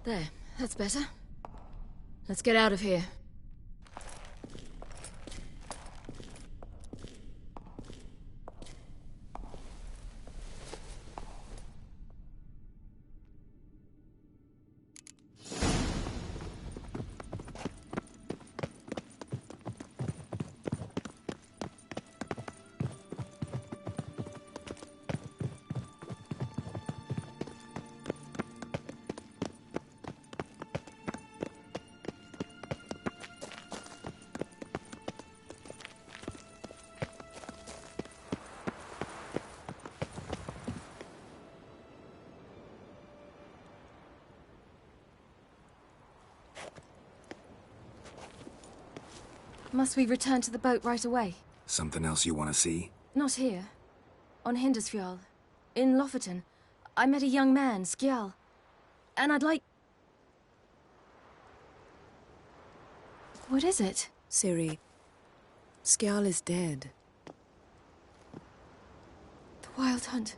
There, that's better. Let's get out of here. Must we return to the boat right away? Something else you want to see? Not here. On Hindersfjall. In Lofoten. I met a young man, Skjal. And I'd like... What is it? Ciri, Skjal is dead. The Wild Hunt.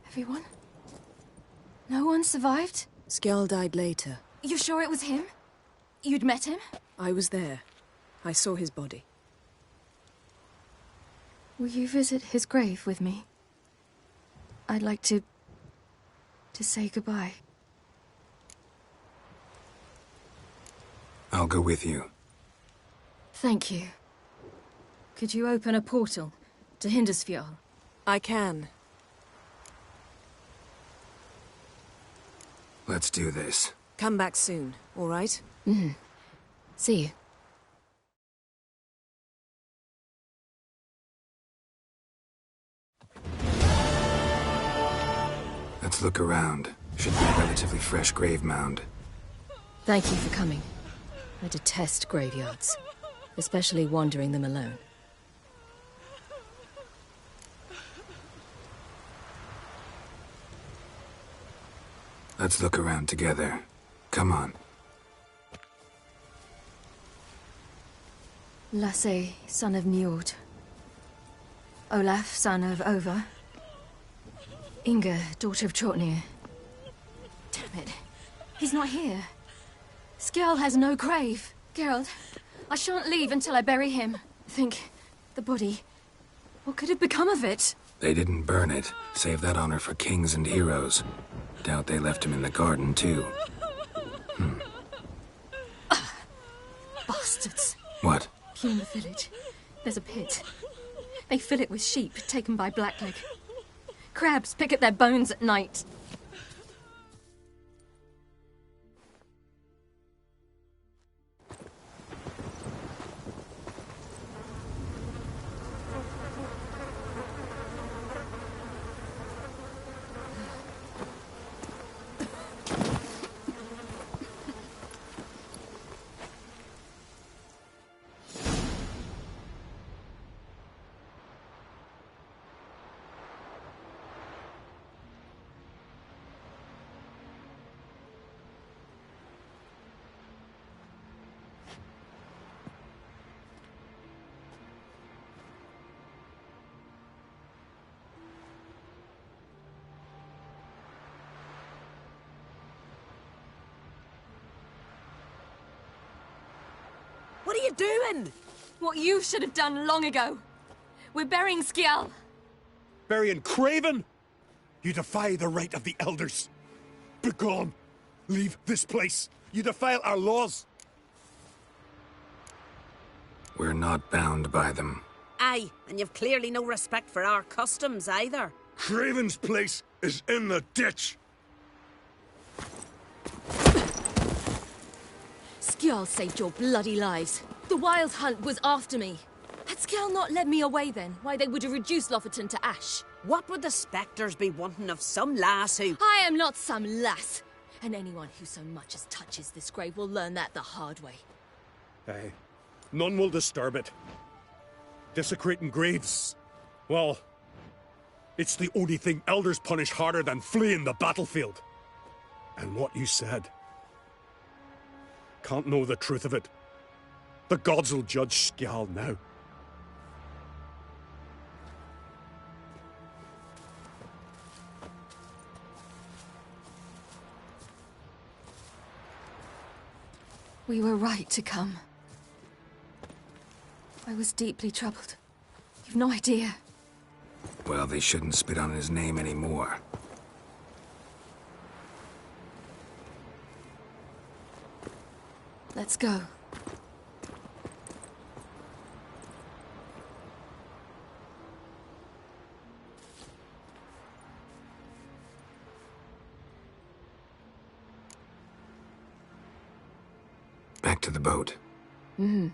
Everyone? No one survived? Skjal died later. You sure it was him? You'd met him? I was there. I saw his body. Will you visit his grave with me? I'd like to say goodbye. I'll go with you. Thank you. Could you open a portal to Hindersfjall? I can. Let's do this. Come back soon, all right? Mm-hmm. See you. Let's look around. Should be a relatively fresh grave mound. Thank you for coming. I detest graveyards, especially wandering them alone. Let's look around together. Come on. Lasse, son of Njord. Olaf, son of Over. Inga, daughter of Trotnir. Damn it. He's not here. Skjal has no grave. Geralt, I shan't leave until I bury him. Think, the body. What could have become of it? They didn't burn it. Save that honor for kings and heroes. Doubt they left him in the garden, too. Bastards. What? Here in the village, there's a pit. They fill it with sheep taken by Blackleg. Crabs pick at their bones at night. What are you doing? What you should have done long ago. We're burying Skjal. Burying Craven? You defy the right of the elders. Begone. Leave this place. You defile our laws. We're not bound by them. Aye, and you've clearly no respect for our customs either. Craven's place is in the ditch. Skjal saved your bloody lives. The Wild Hunt was after me. Had Skjal not led me away then, why they would have reduced Lofoten to ash. What would the spectres be wanting of some lass who... I am not some lass. And anyone who so much as touches this grave will learn that the hard way. Aye. None will disturb it. Desecrating graves. Well, it's the only thing elders punish harder than fleeing the battlefield. And what you said. Can't know the truth of it. The gods will judge Skjal now. We were right to come. I was deeply troubled. You've no idea. Well, they shouldn't spit on his name anymore. Let's go. Back to the boat. Mm-hmm.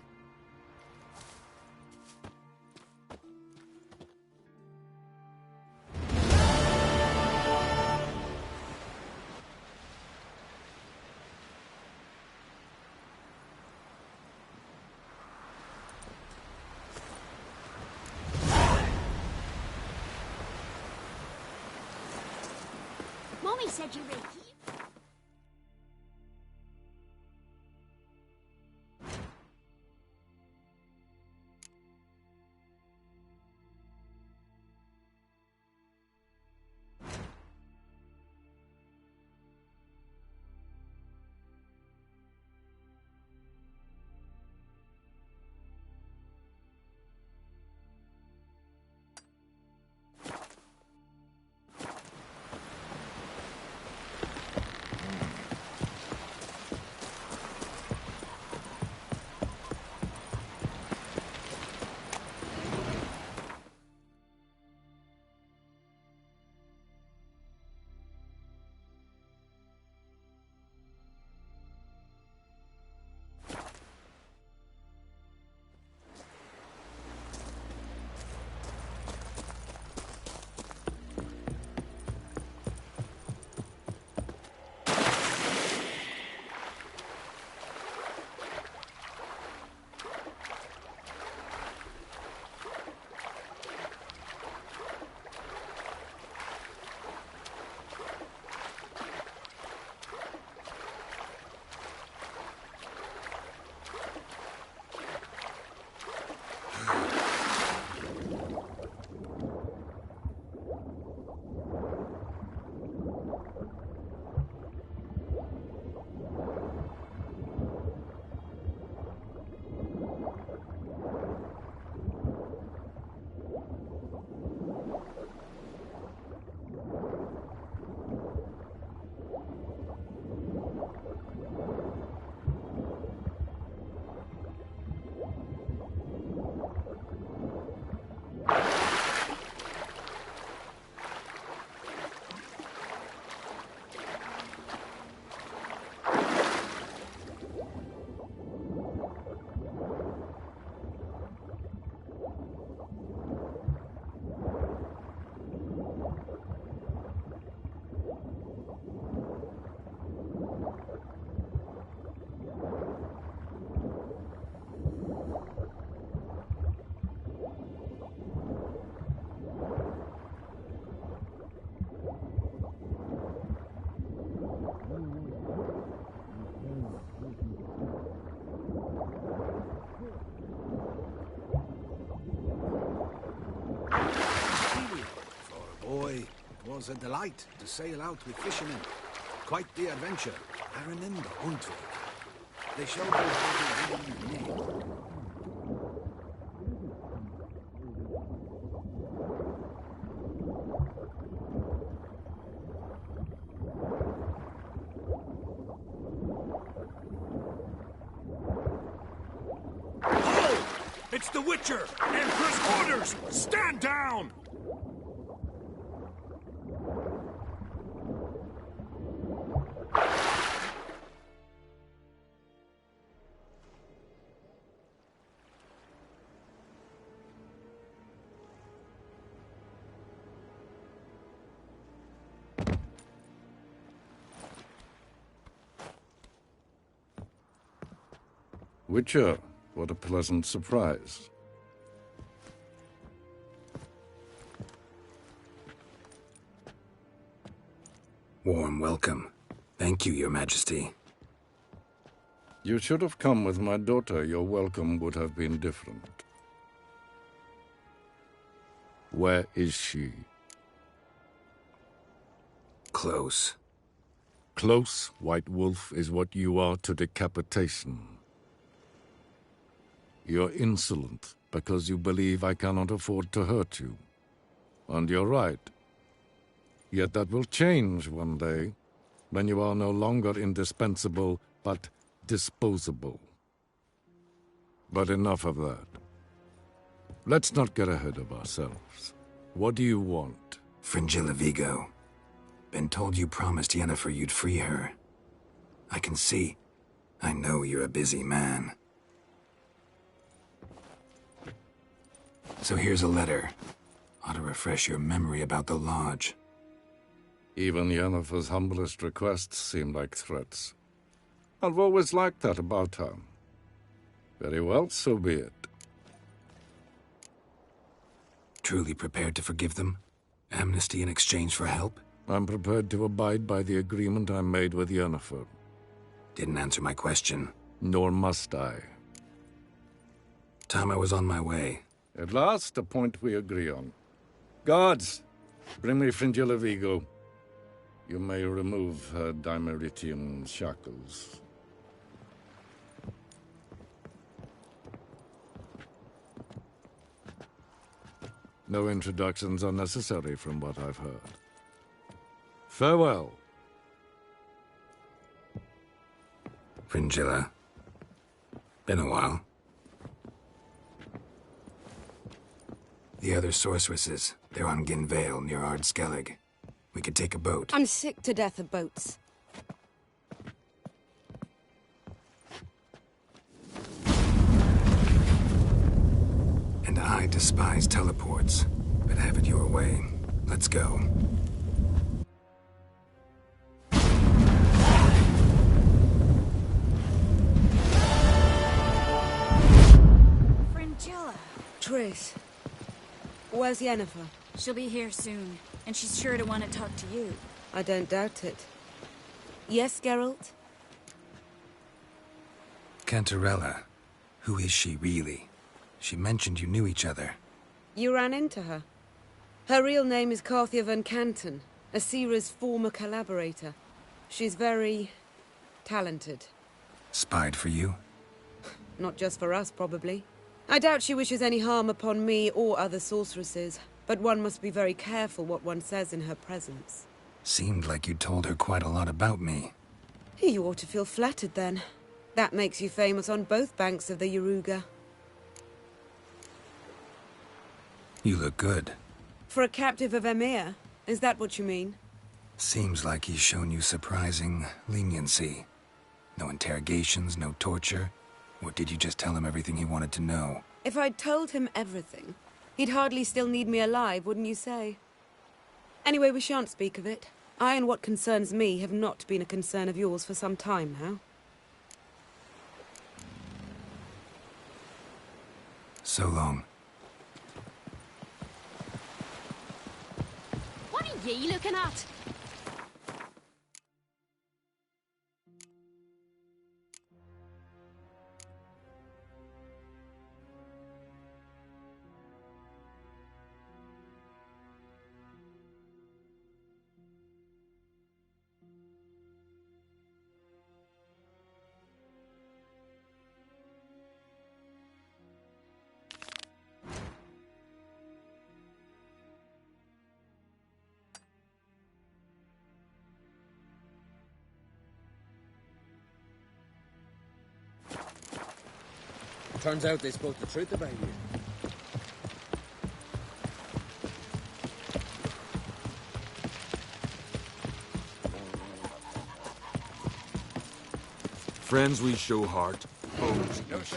Mommy said you were here. It was a delight to sail out with fishermen. Quite the adventure. I remember Untvik. They showed me how to read names. It's the Witcher! Emperor's orders! Stand down! Witcher, what a pleasant surprise. Warm welcome. Thank you, Your Majesty. You should have come with my daughter. Your welcome would have been different. Where is she? Close. Close, White Wolf, is what you are to decapitation. You're insolent because you believe I cannot afford to hurt you. And you're right. Yet that will change one day, when you are no longer indispensable, but disposable. But enough of that. Let's not get ahead of ourselves. What do you want? Fringilla Vigo. Been told you promised Yennefer you'd free her. I can see. I know you're a busy man. So here's a letter. Ought to refresh your memory about the Lodge. Even Yennefer's humblest requests seem like threats. I've always liked that about her. Very well, so be it. Truly prepared to forgive them? Amnesty in exchange for help? I'm prepared to abide by the agreement I made with Yennefer. Didn't answer my question. Nor must I. Time I was on my way. At last, a point we agree on. Guards, bring me Fringilla Vigo. You may remove her dimeritium shackles. No introductions are necessary from what I've heard. Farewell. Fringilla. Been a while. The other sorceresses, they're on Ginvale near Ard-Skellig. We could take a boat. I'm sick to death of boats. And I despise teleports, but have it your way. Let's go. Fringilla. Triss. Where's Yennefer? She'll be here soon, and she's sure to want to talk to you. I don't doubt it. Yes, Geralt? Cantarella. Who is she, really? She mentioned you knew each other. You ran into her. Her real name is Carthia van Canton, Asira's former collaborator. She's very talented. Spied for you? Not just for us, probably. I doubt she wishes any harm upon me or other sorceresses, but one must be very careful what one says in her presence. Seemed like you told her quite a lot about me. You ought to feel flattered, then. That makes you famous on both banks of the Yaruga. You look good. For a captive of Emir, is that what you mean? Seems like he's shown you surprising leniency. No interrogations, no torture. Or did you just tell him everything he wanted to know? If I'd told him everything, he'd hardly still need me alive, wouldn't you say? Anyway, we shan't speak of it. I and what concerns me have not been a concern of yours for some time now. So long. What are ye looking at? Turns out they spoke the truth about you. Friends we show heart, foes we show.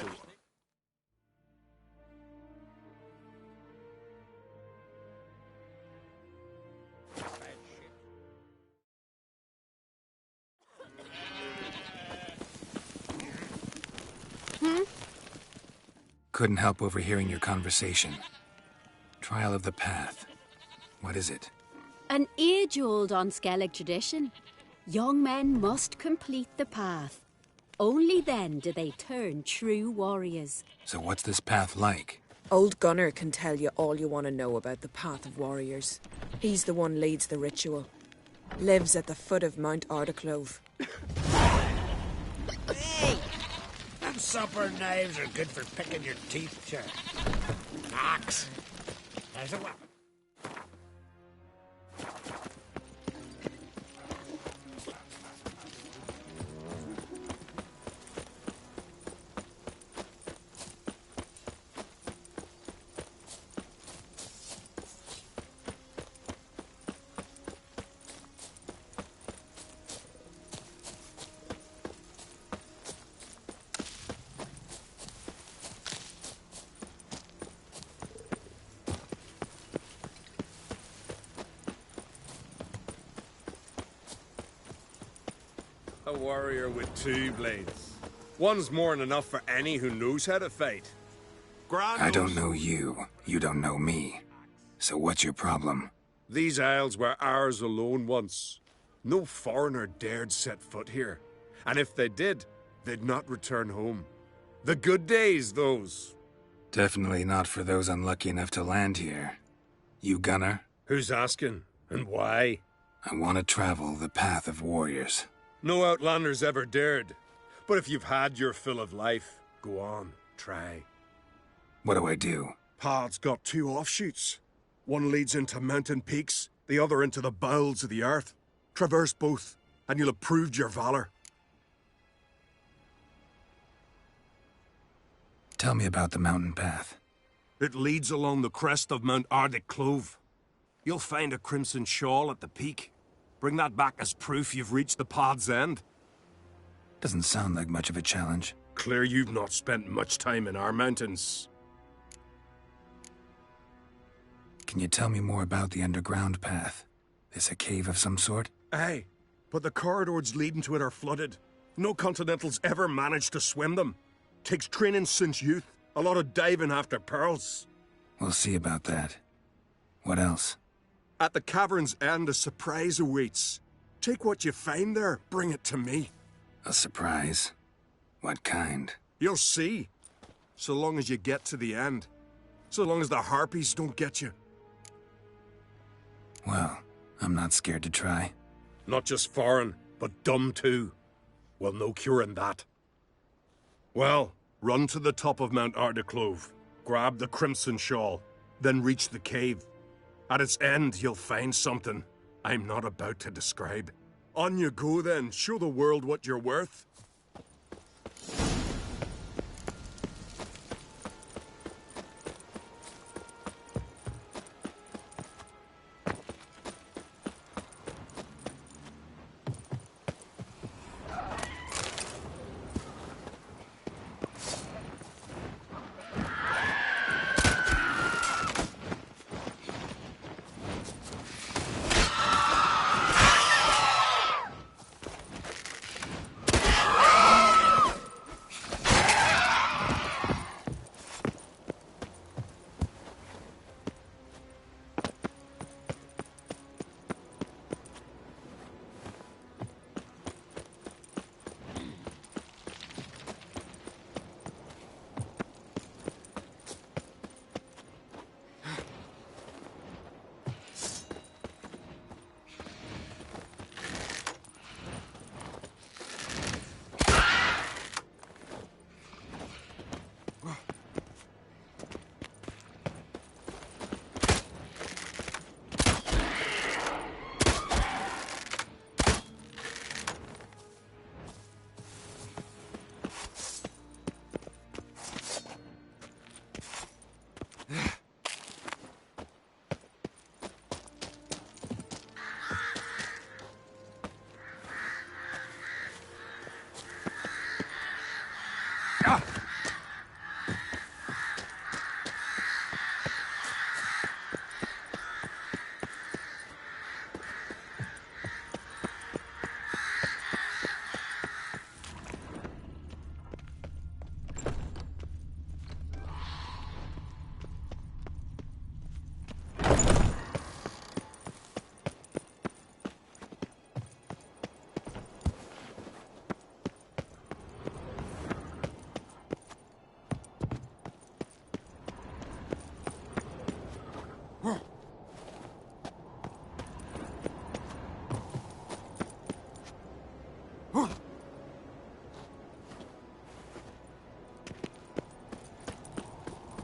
Couldn't help overhearing your conversation. Trial of the Path. What is it? An age-old Ard-Skellig tradition. Young men must complete the path. Only then do they turn true warriors. So what's this path like? Old Gunnar can tell you all you want to know about the Path of Warriors. He's the one leads the ritual. Lives at the foot of Mount Ardaclove. Hey! Them supper knives are good for picking your teeth, sure. Axe. There's a weapon. A warrior with 2 blades. One's more than enough for any who knows how to fight. I don't know you. You don't know me. So what's your problem? These isles were ours alone once. No foreigner dared set foot here. And if they did, they'd not return home. The good days, those. Definitely not for those unlucky enough to land here. You gunner? Who's asking? And why? I want to travel the path of warriors. No outlanders ever dared. But if you've had your fill of life, go on, try. What do I do? Path's got 2 offshoots. One leads into mountain peaks, the other into the bowels of the earth. Traverse both, and you'll have proved your valor. Tell me about the mountain path. It leads along the crest of Mount Ardaclove. You'll find a crimson shawl at the peak. Bring that back as proof you've reached the path's end. Doesn't sound like much of a challenge. Clear you've not spent much time in our mountains. Can you tell me more about the underground path? Is a cave of some sort? Aye, but the corridors leading to it are flooded. No Continentals ever managed to swim them. Takes training since youth. A lot of diving after pearls. We'll see about that. What else? At the cavern's end, a surprise awaits. Take what you find there, bring it to me. A surprise? What kind? You'll see. So long as you get to the end. So long as the harpies don't get you. Well, I'm not scared to try. Not just foreign, but dumb too. Well, no curing that. Well, run to the top of Mount Ardaclove. Grab the crimson shawl. Then reach the cave. At its end, you'll find something I'm not about to describe. On you go then, show the world what you're worth.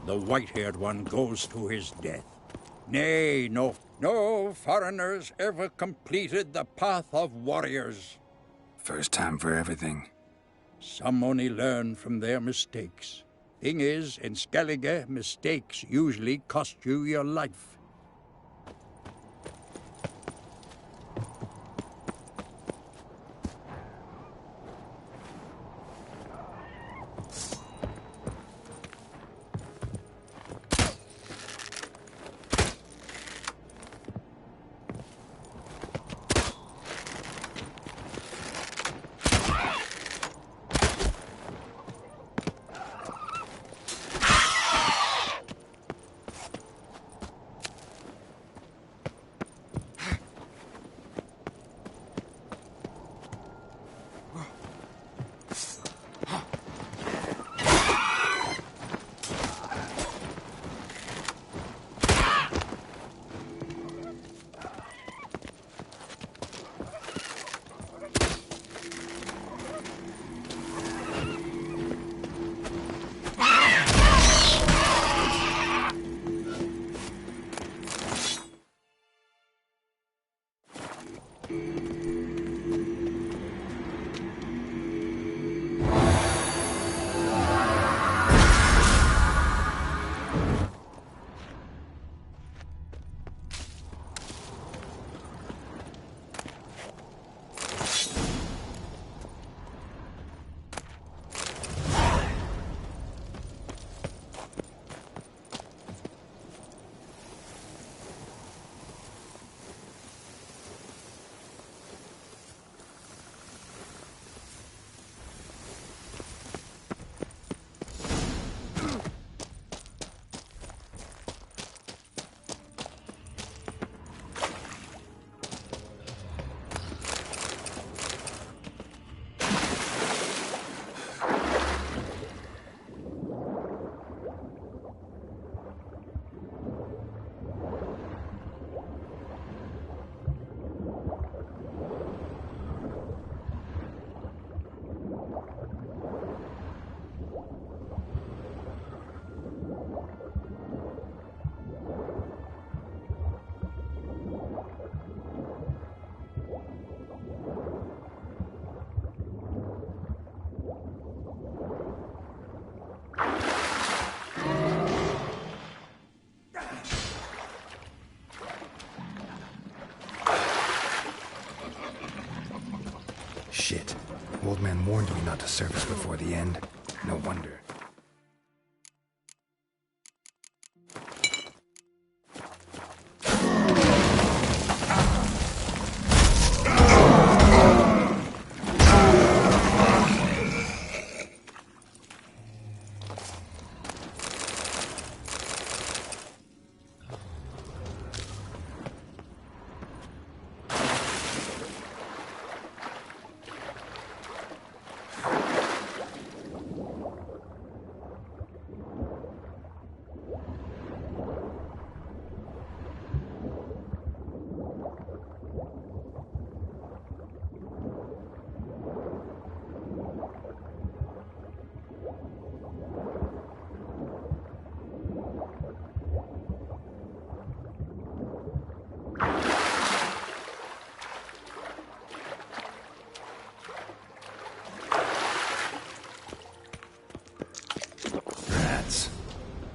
the white-haired one goes to his death. Nay, no foreigners ever completed the path of warriors. First time for everything. Some only learn from their mistakes. Thing is, in Skellige, mistakes usually cost you your life. Shit. Old man warned me not to surface before the end. No wonder.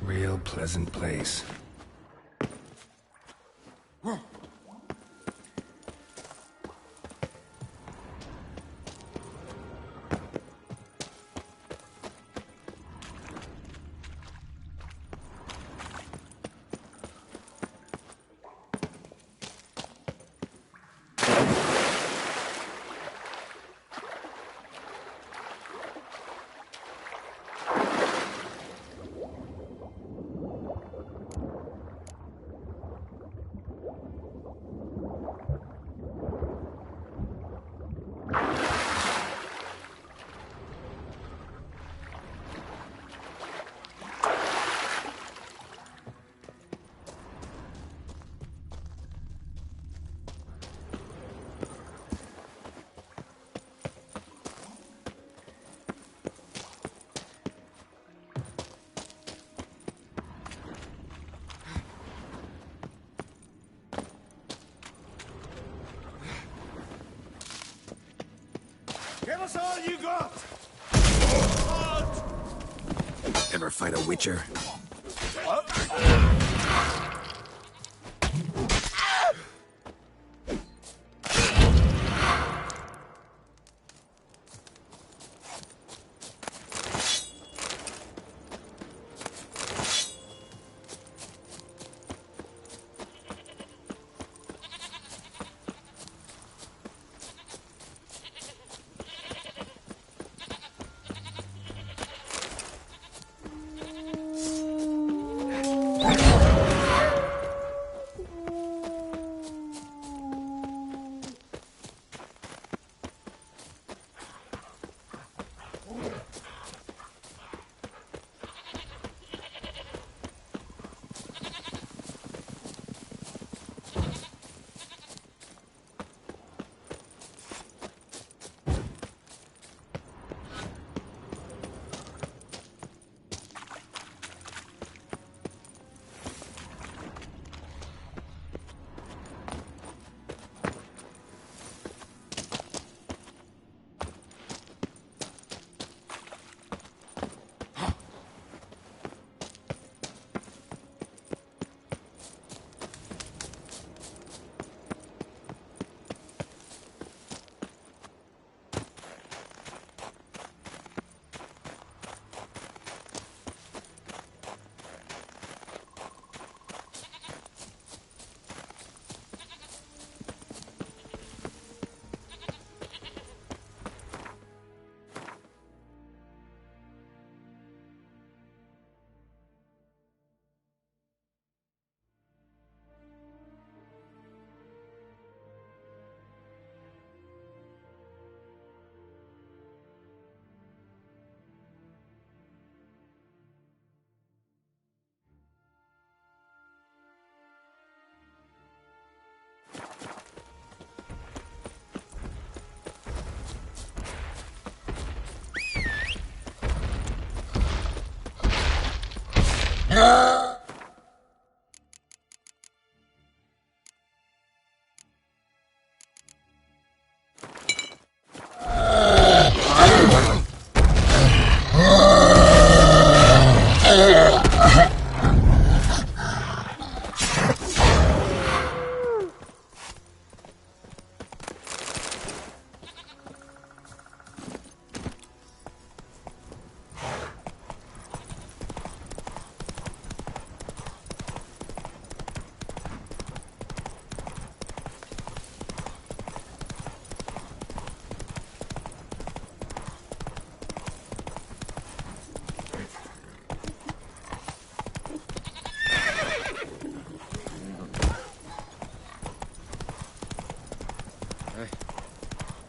Real pleasant place. Give us all you got! Ever fight a witcher?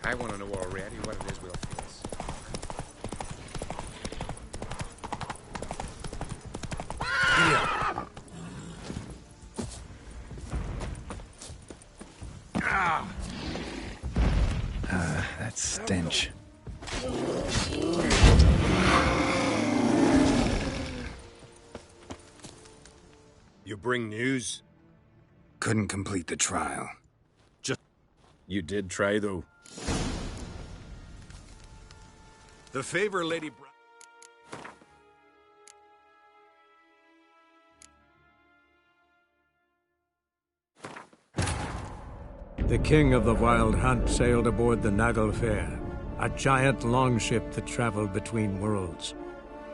I want to know already what it is we'll face. That stench. You bring news? Couldn't complete the trial. You did try, though. The favor, Lady The king of the Wild Hunt sailed aboard the Naglfar, a giant longship that traveled between worlds.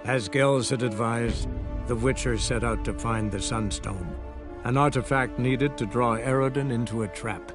As Gels had advised, the Witcher set out to find the Sunstone, an artifact needed to draw Eredin into a trap.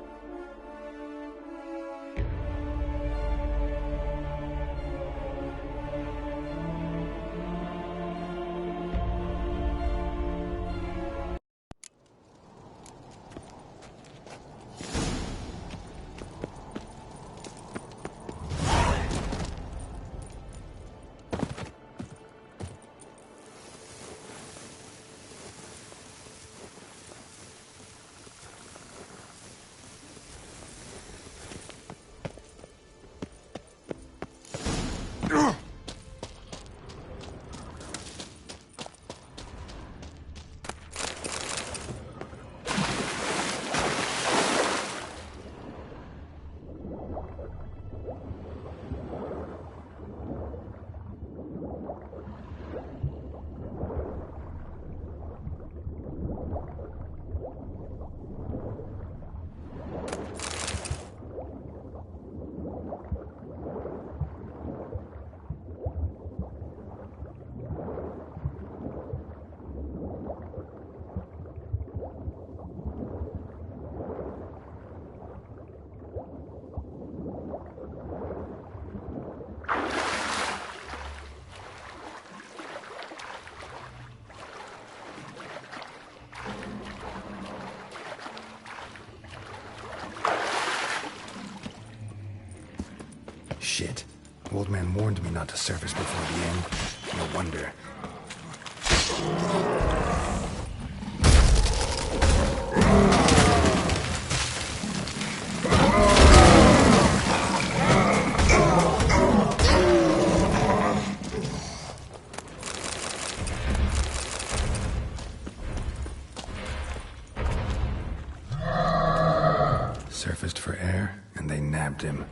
Shit. Old man warned me not to surface before the end. No wonder. Surfaced for air, and they nabbed him.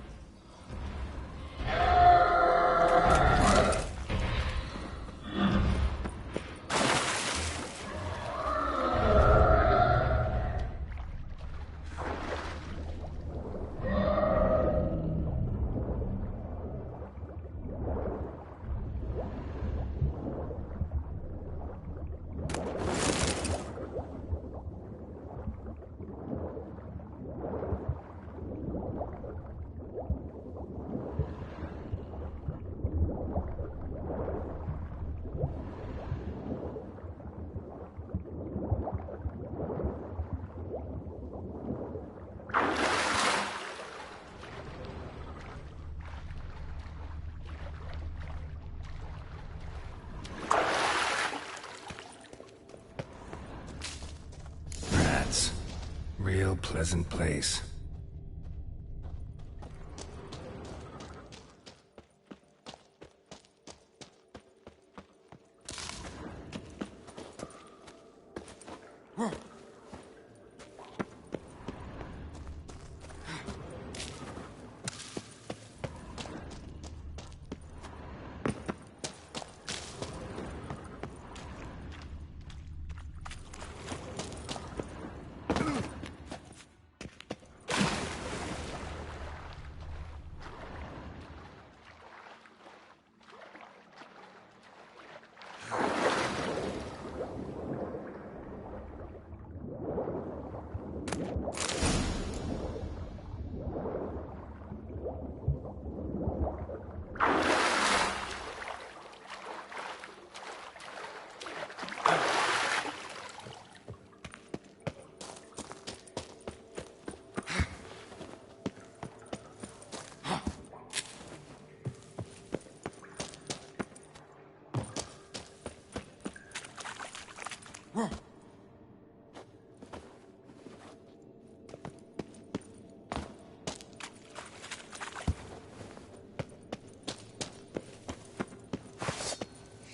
Real pleasant place.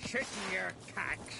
Shit in your cats.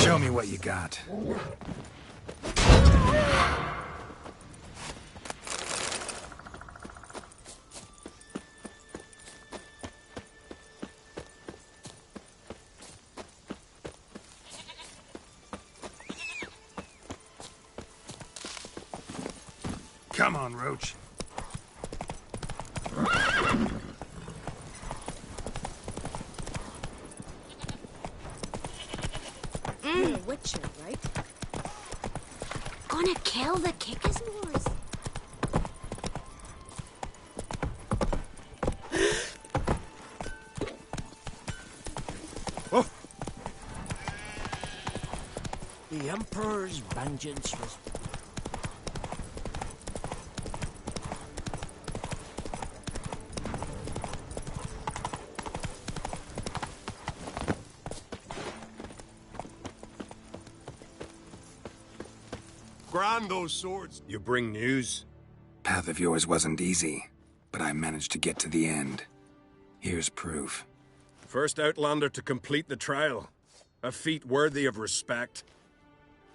Show me what you got. Come on, Roach. You're a witcher, right? Gonna kill the Kickasmores. The Emperor's vengeance was... grand, those swords. You bring news? Path of yours wasn't easy, but I managed to get to the end. Here's proof. First Outlander to complete the trial. A feat worthy of respect.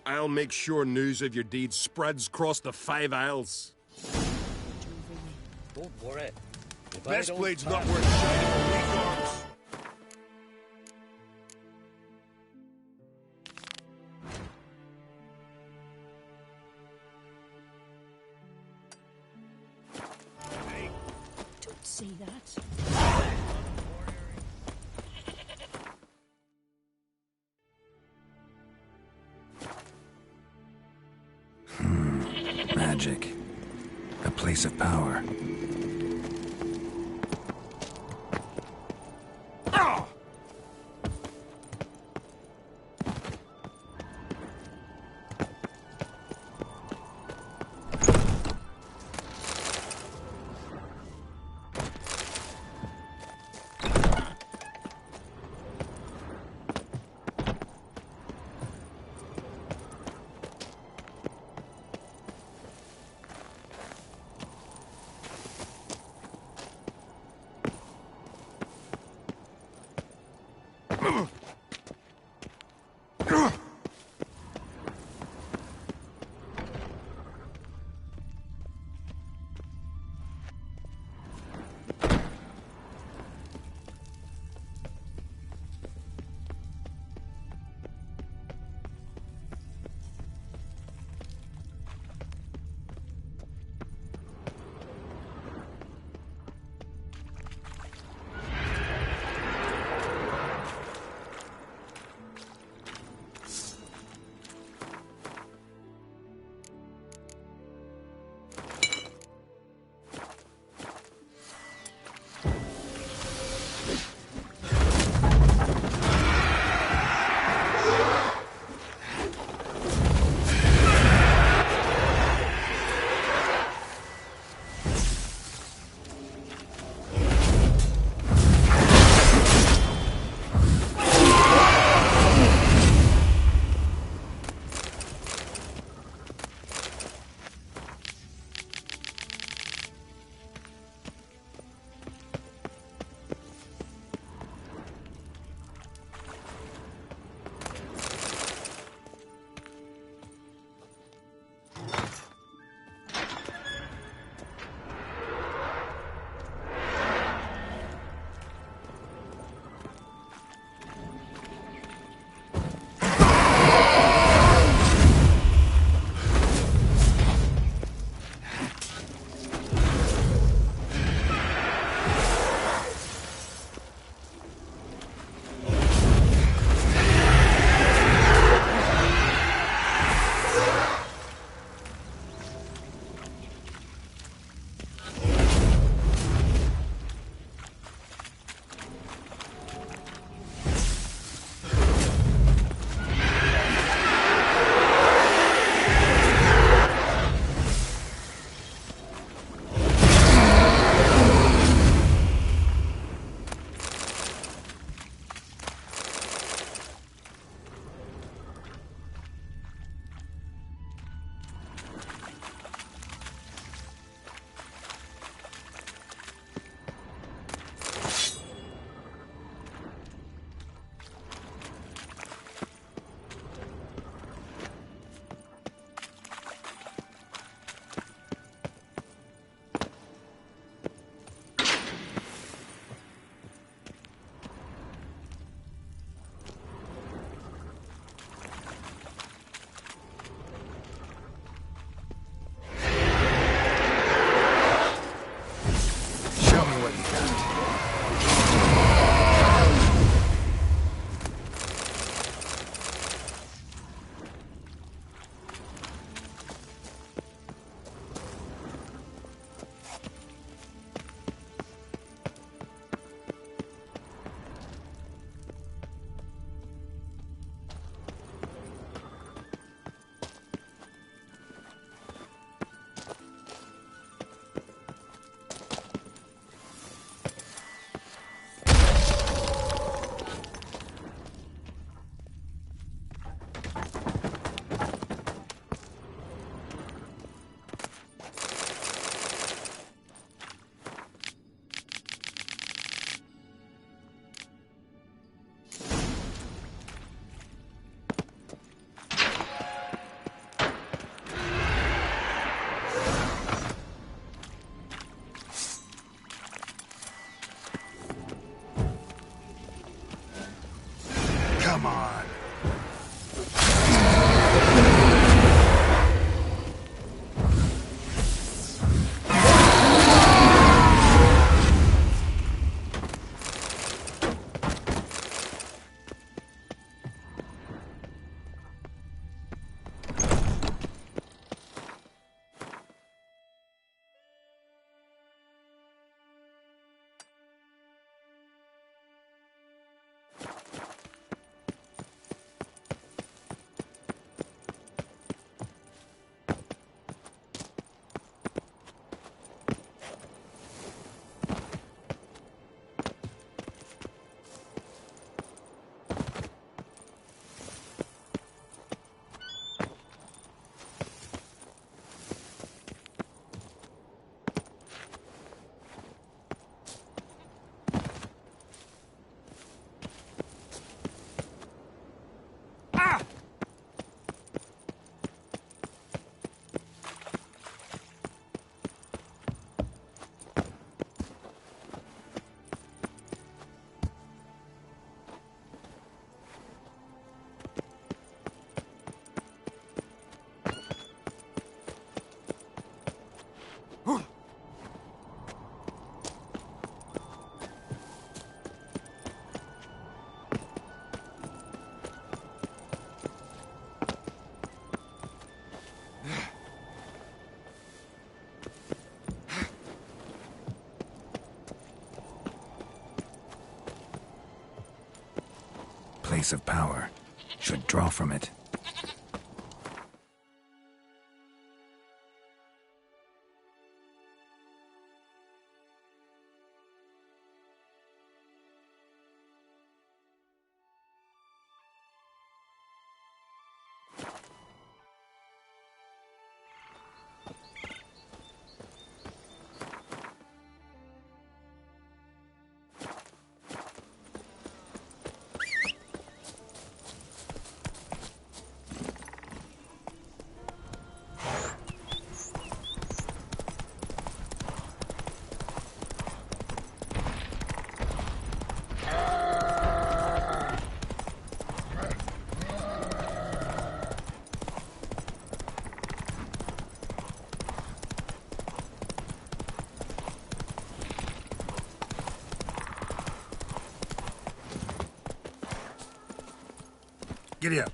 I'll make sure news of your deeds spreads across the 5 Isles. Don't worry. Bestblade's not worth shining on weak arms. Don't say that. Magic. A place of power. Come on. Place of power. Should draw from it. Giddy up.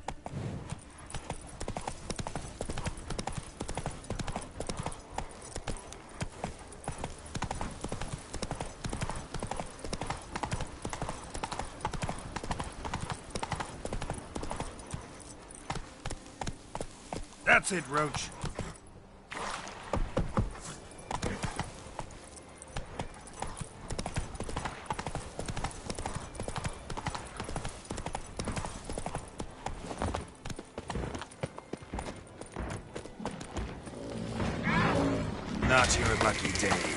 That's it, Roach. Not your lucky day.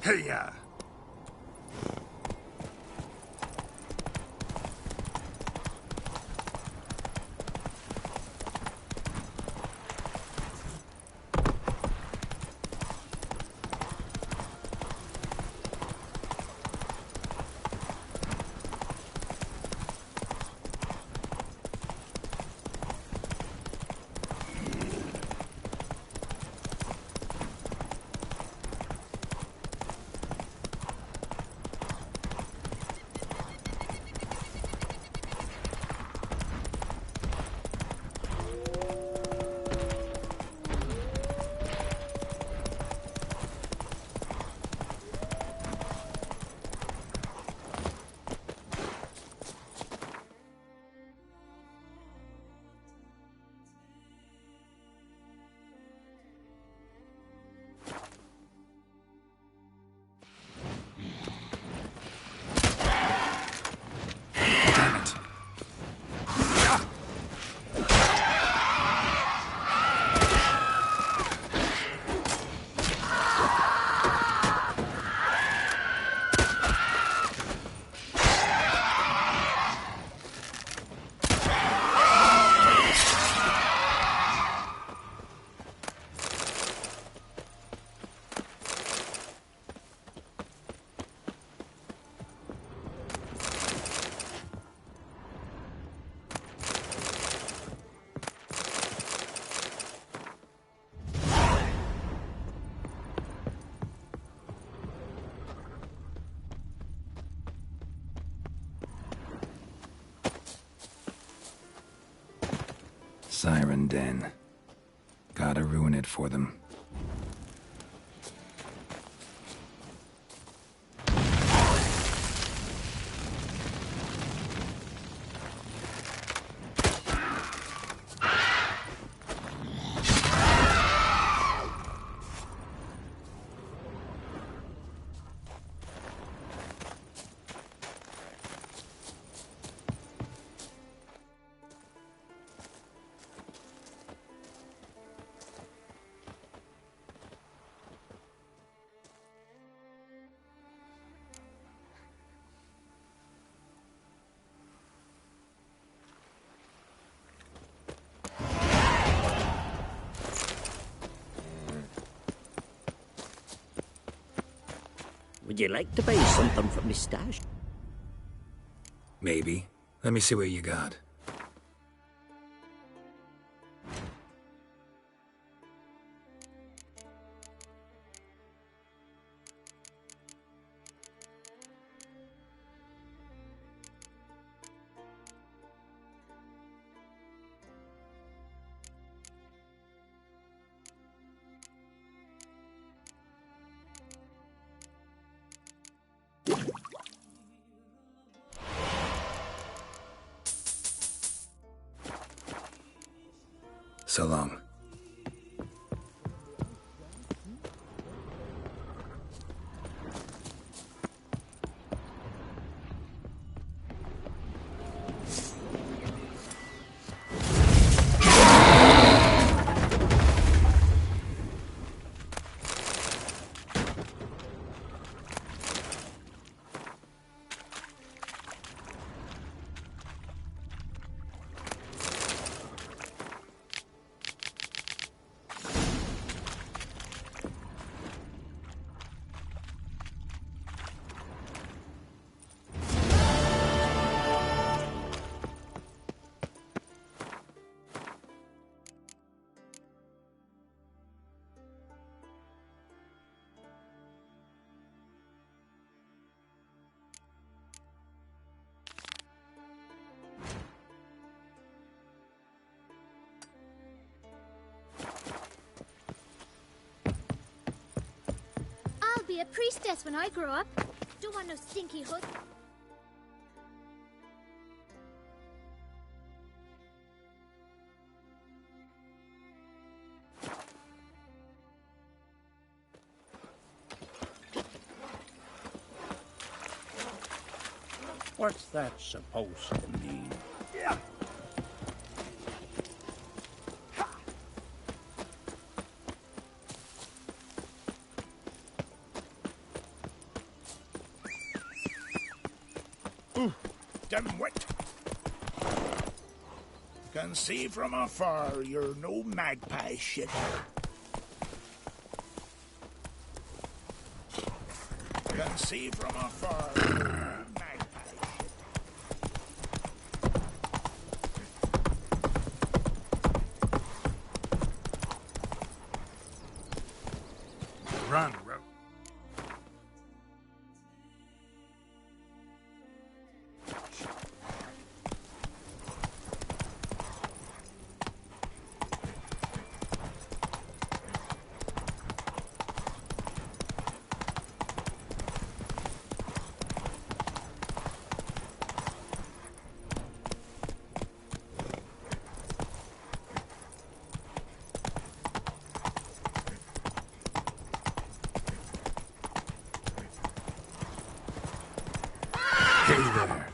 Hey-ya! Siren Den. Gotta ruin it for them. Would you like to buy something from me stash? Maybe. Let me see what you got. So long. I'll be a priestess when I grow up. Don't want no stinky hood. What's that supposed to mean? Yeah. Damn wet. Can see from afar you're no magpie shit. Can see from afar you're no magpie shit. Run, Ro. Hey there.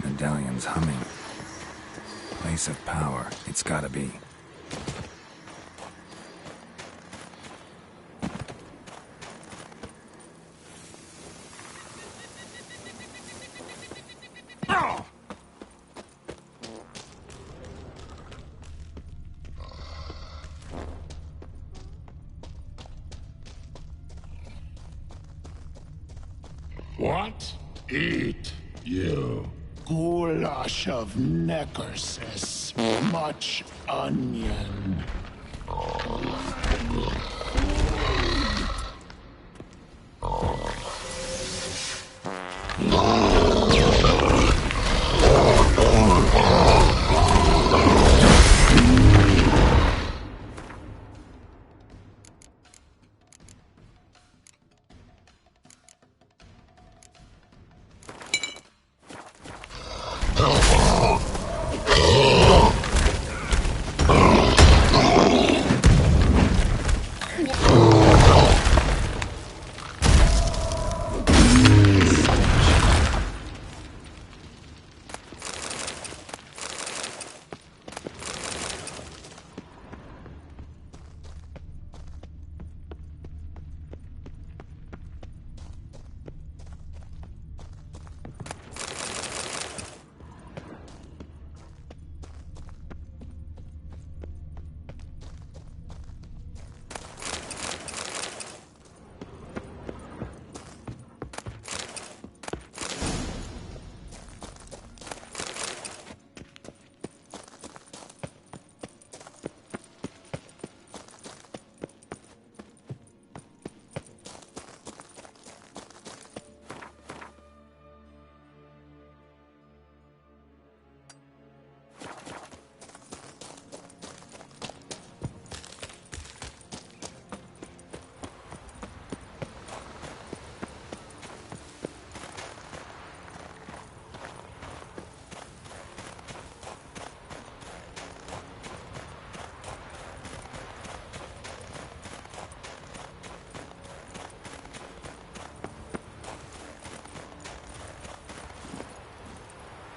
Medallion's humming. Place of power. It's gotta be. What? Eat, you. Goulash of necrosis. Much onion.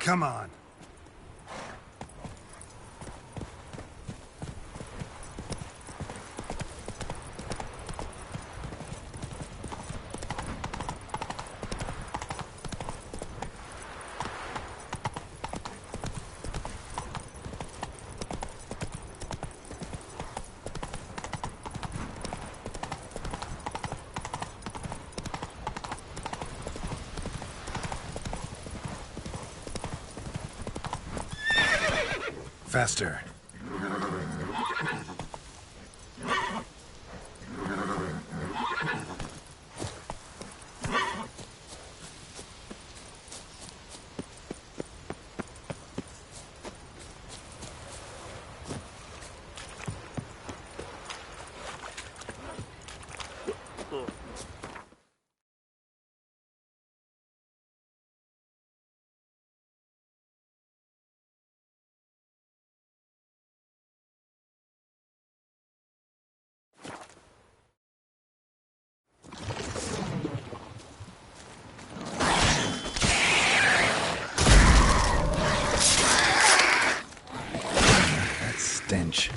Come on. Faster. Stench.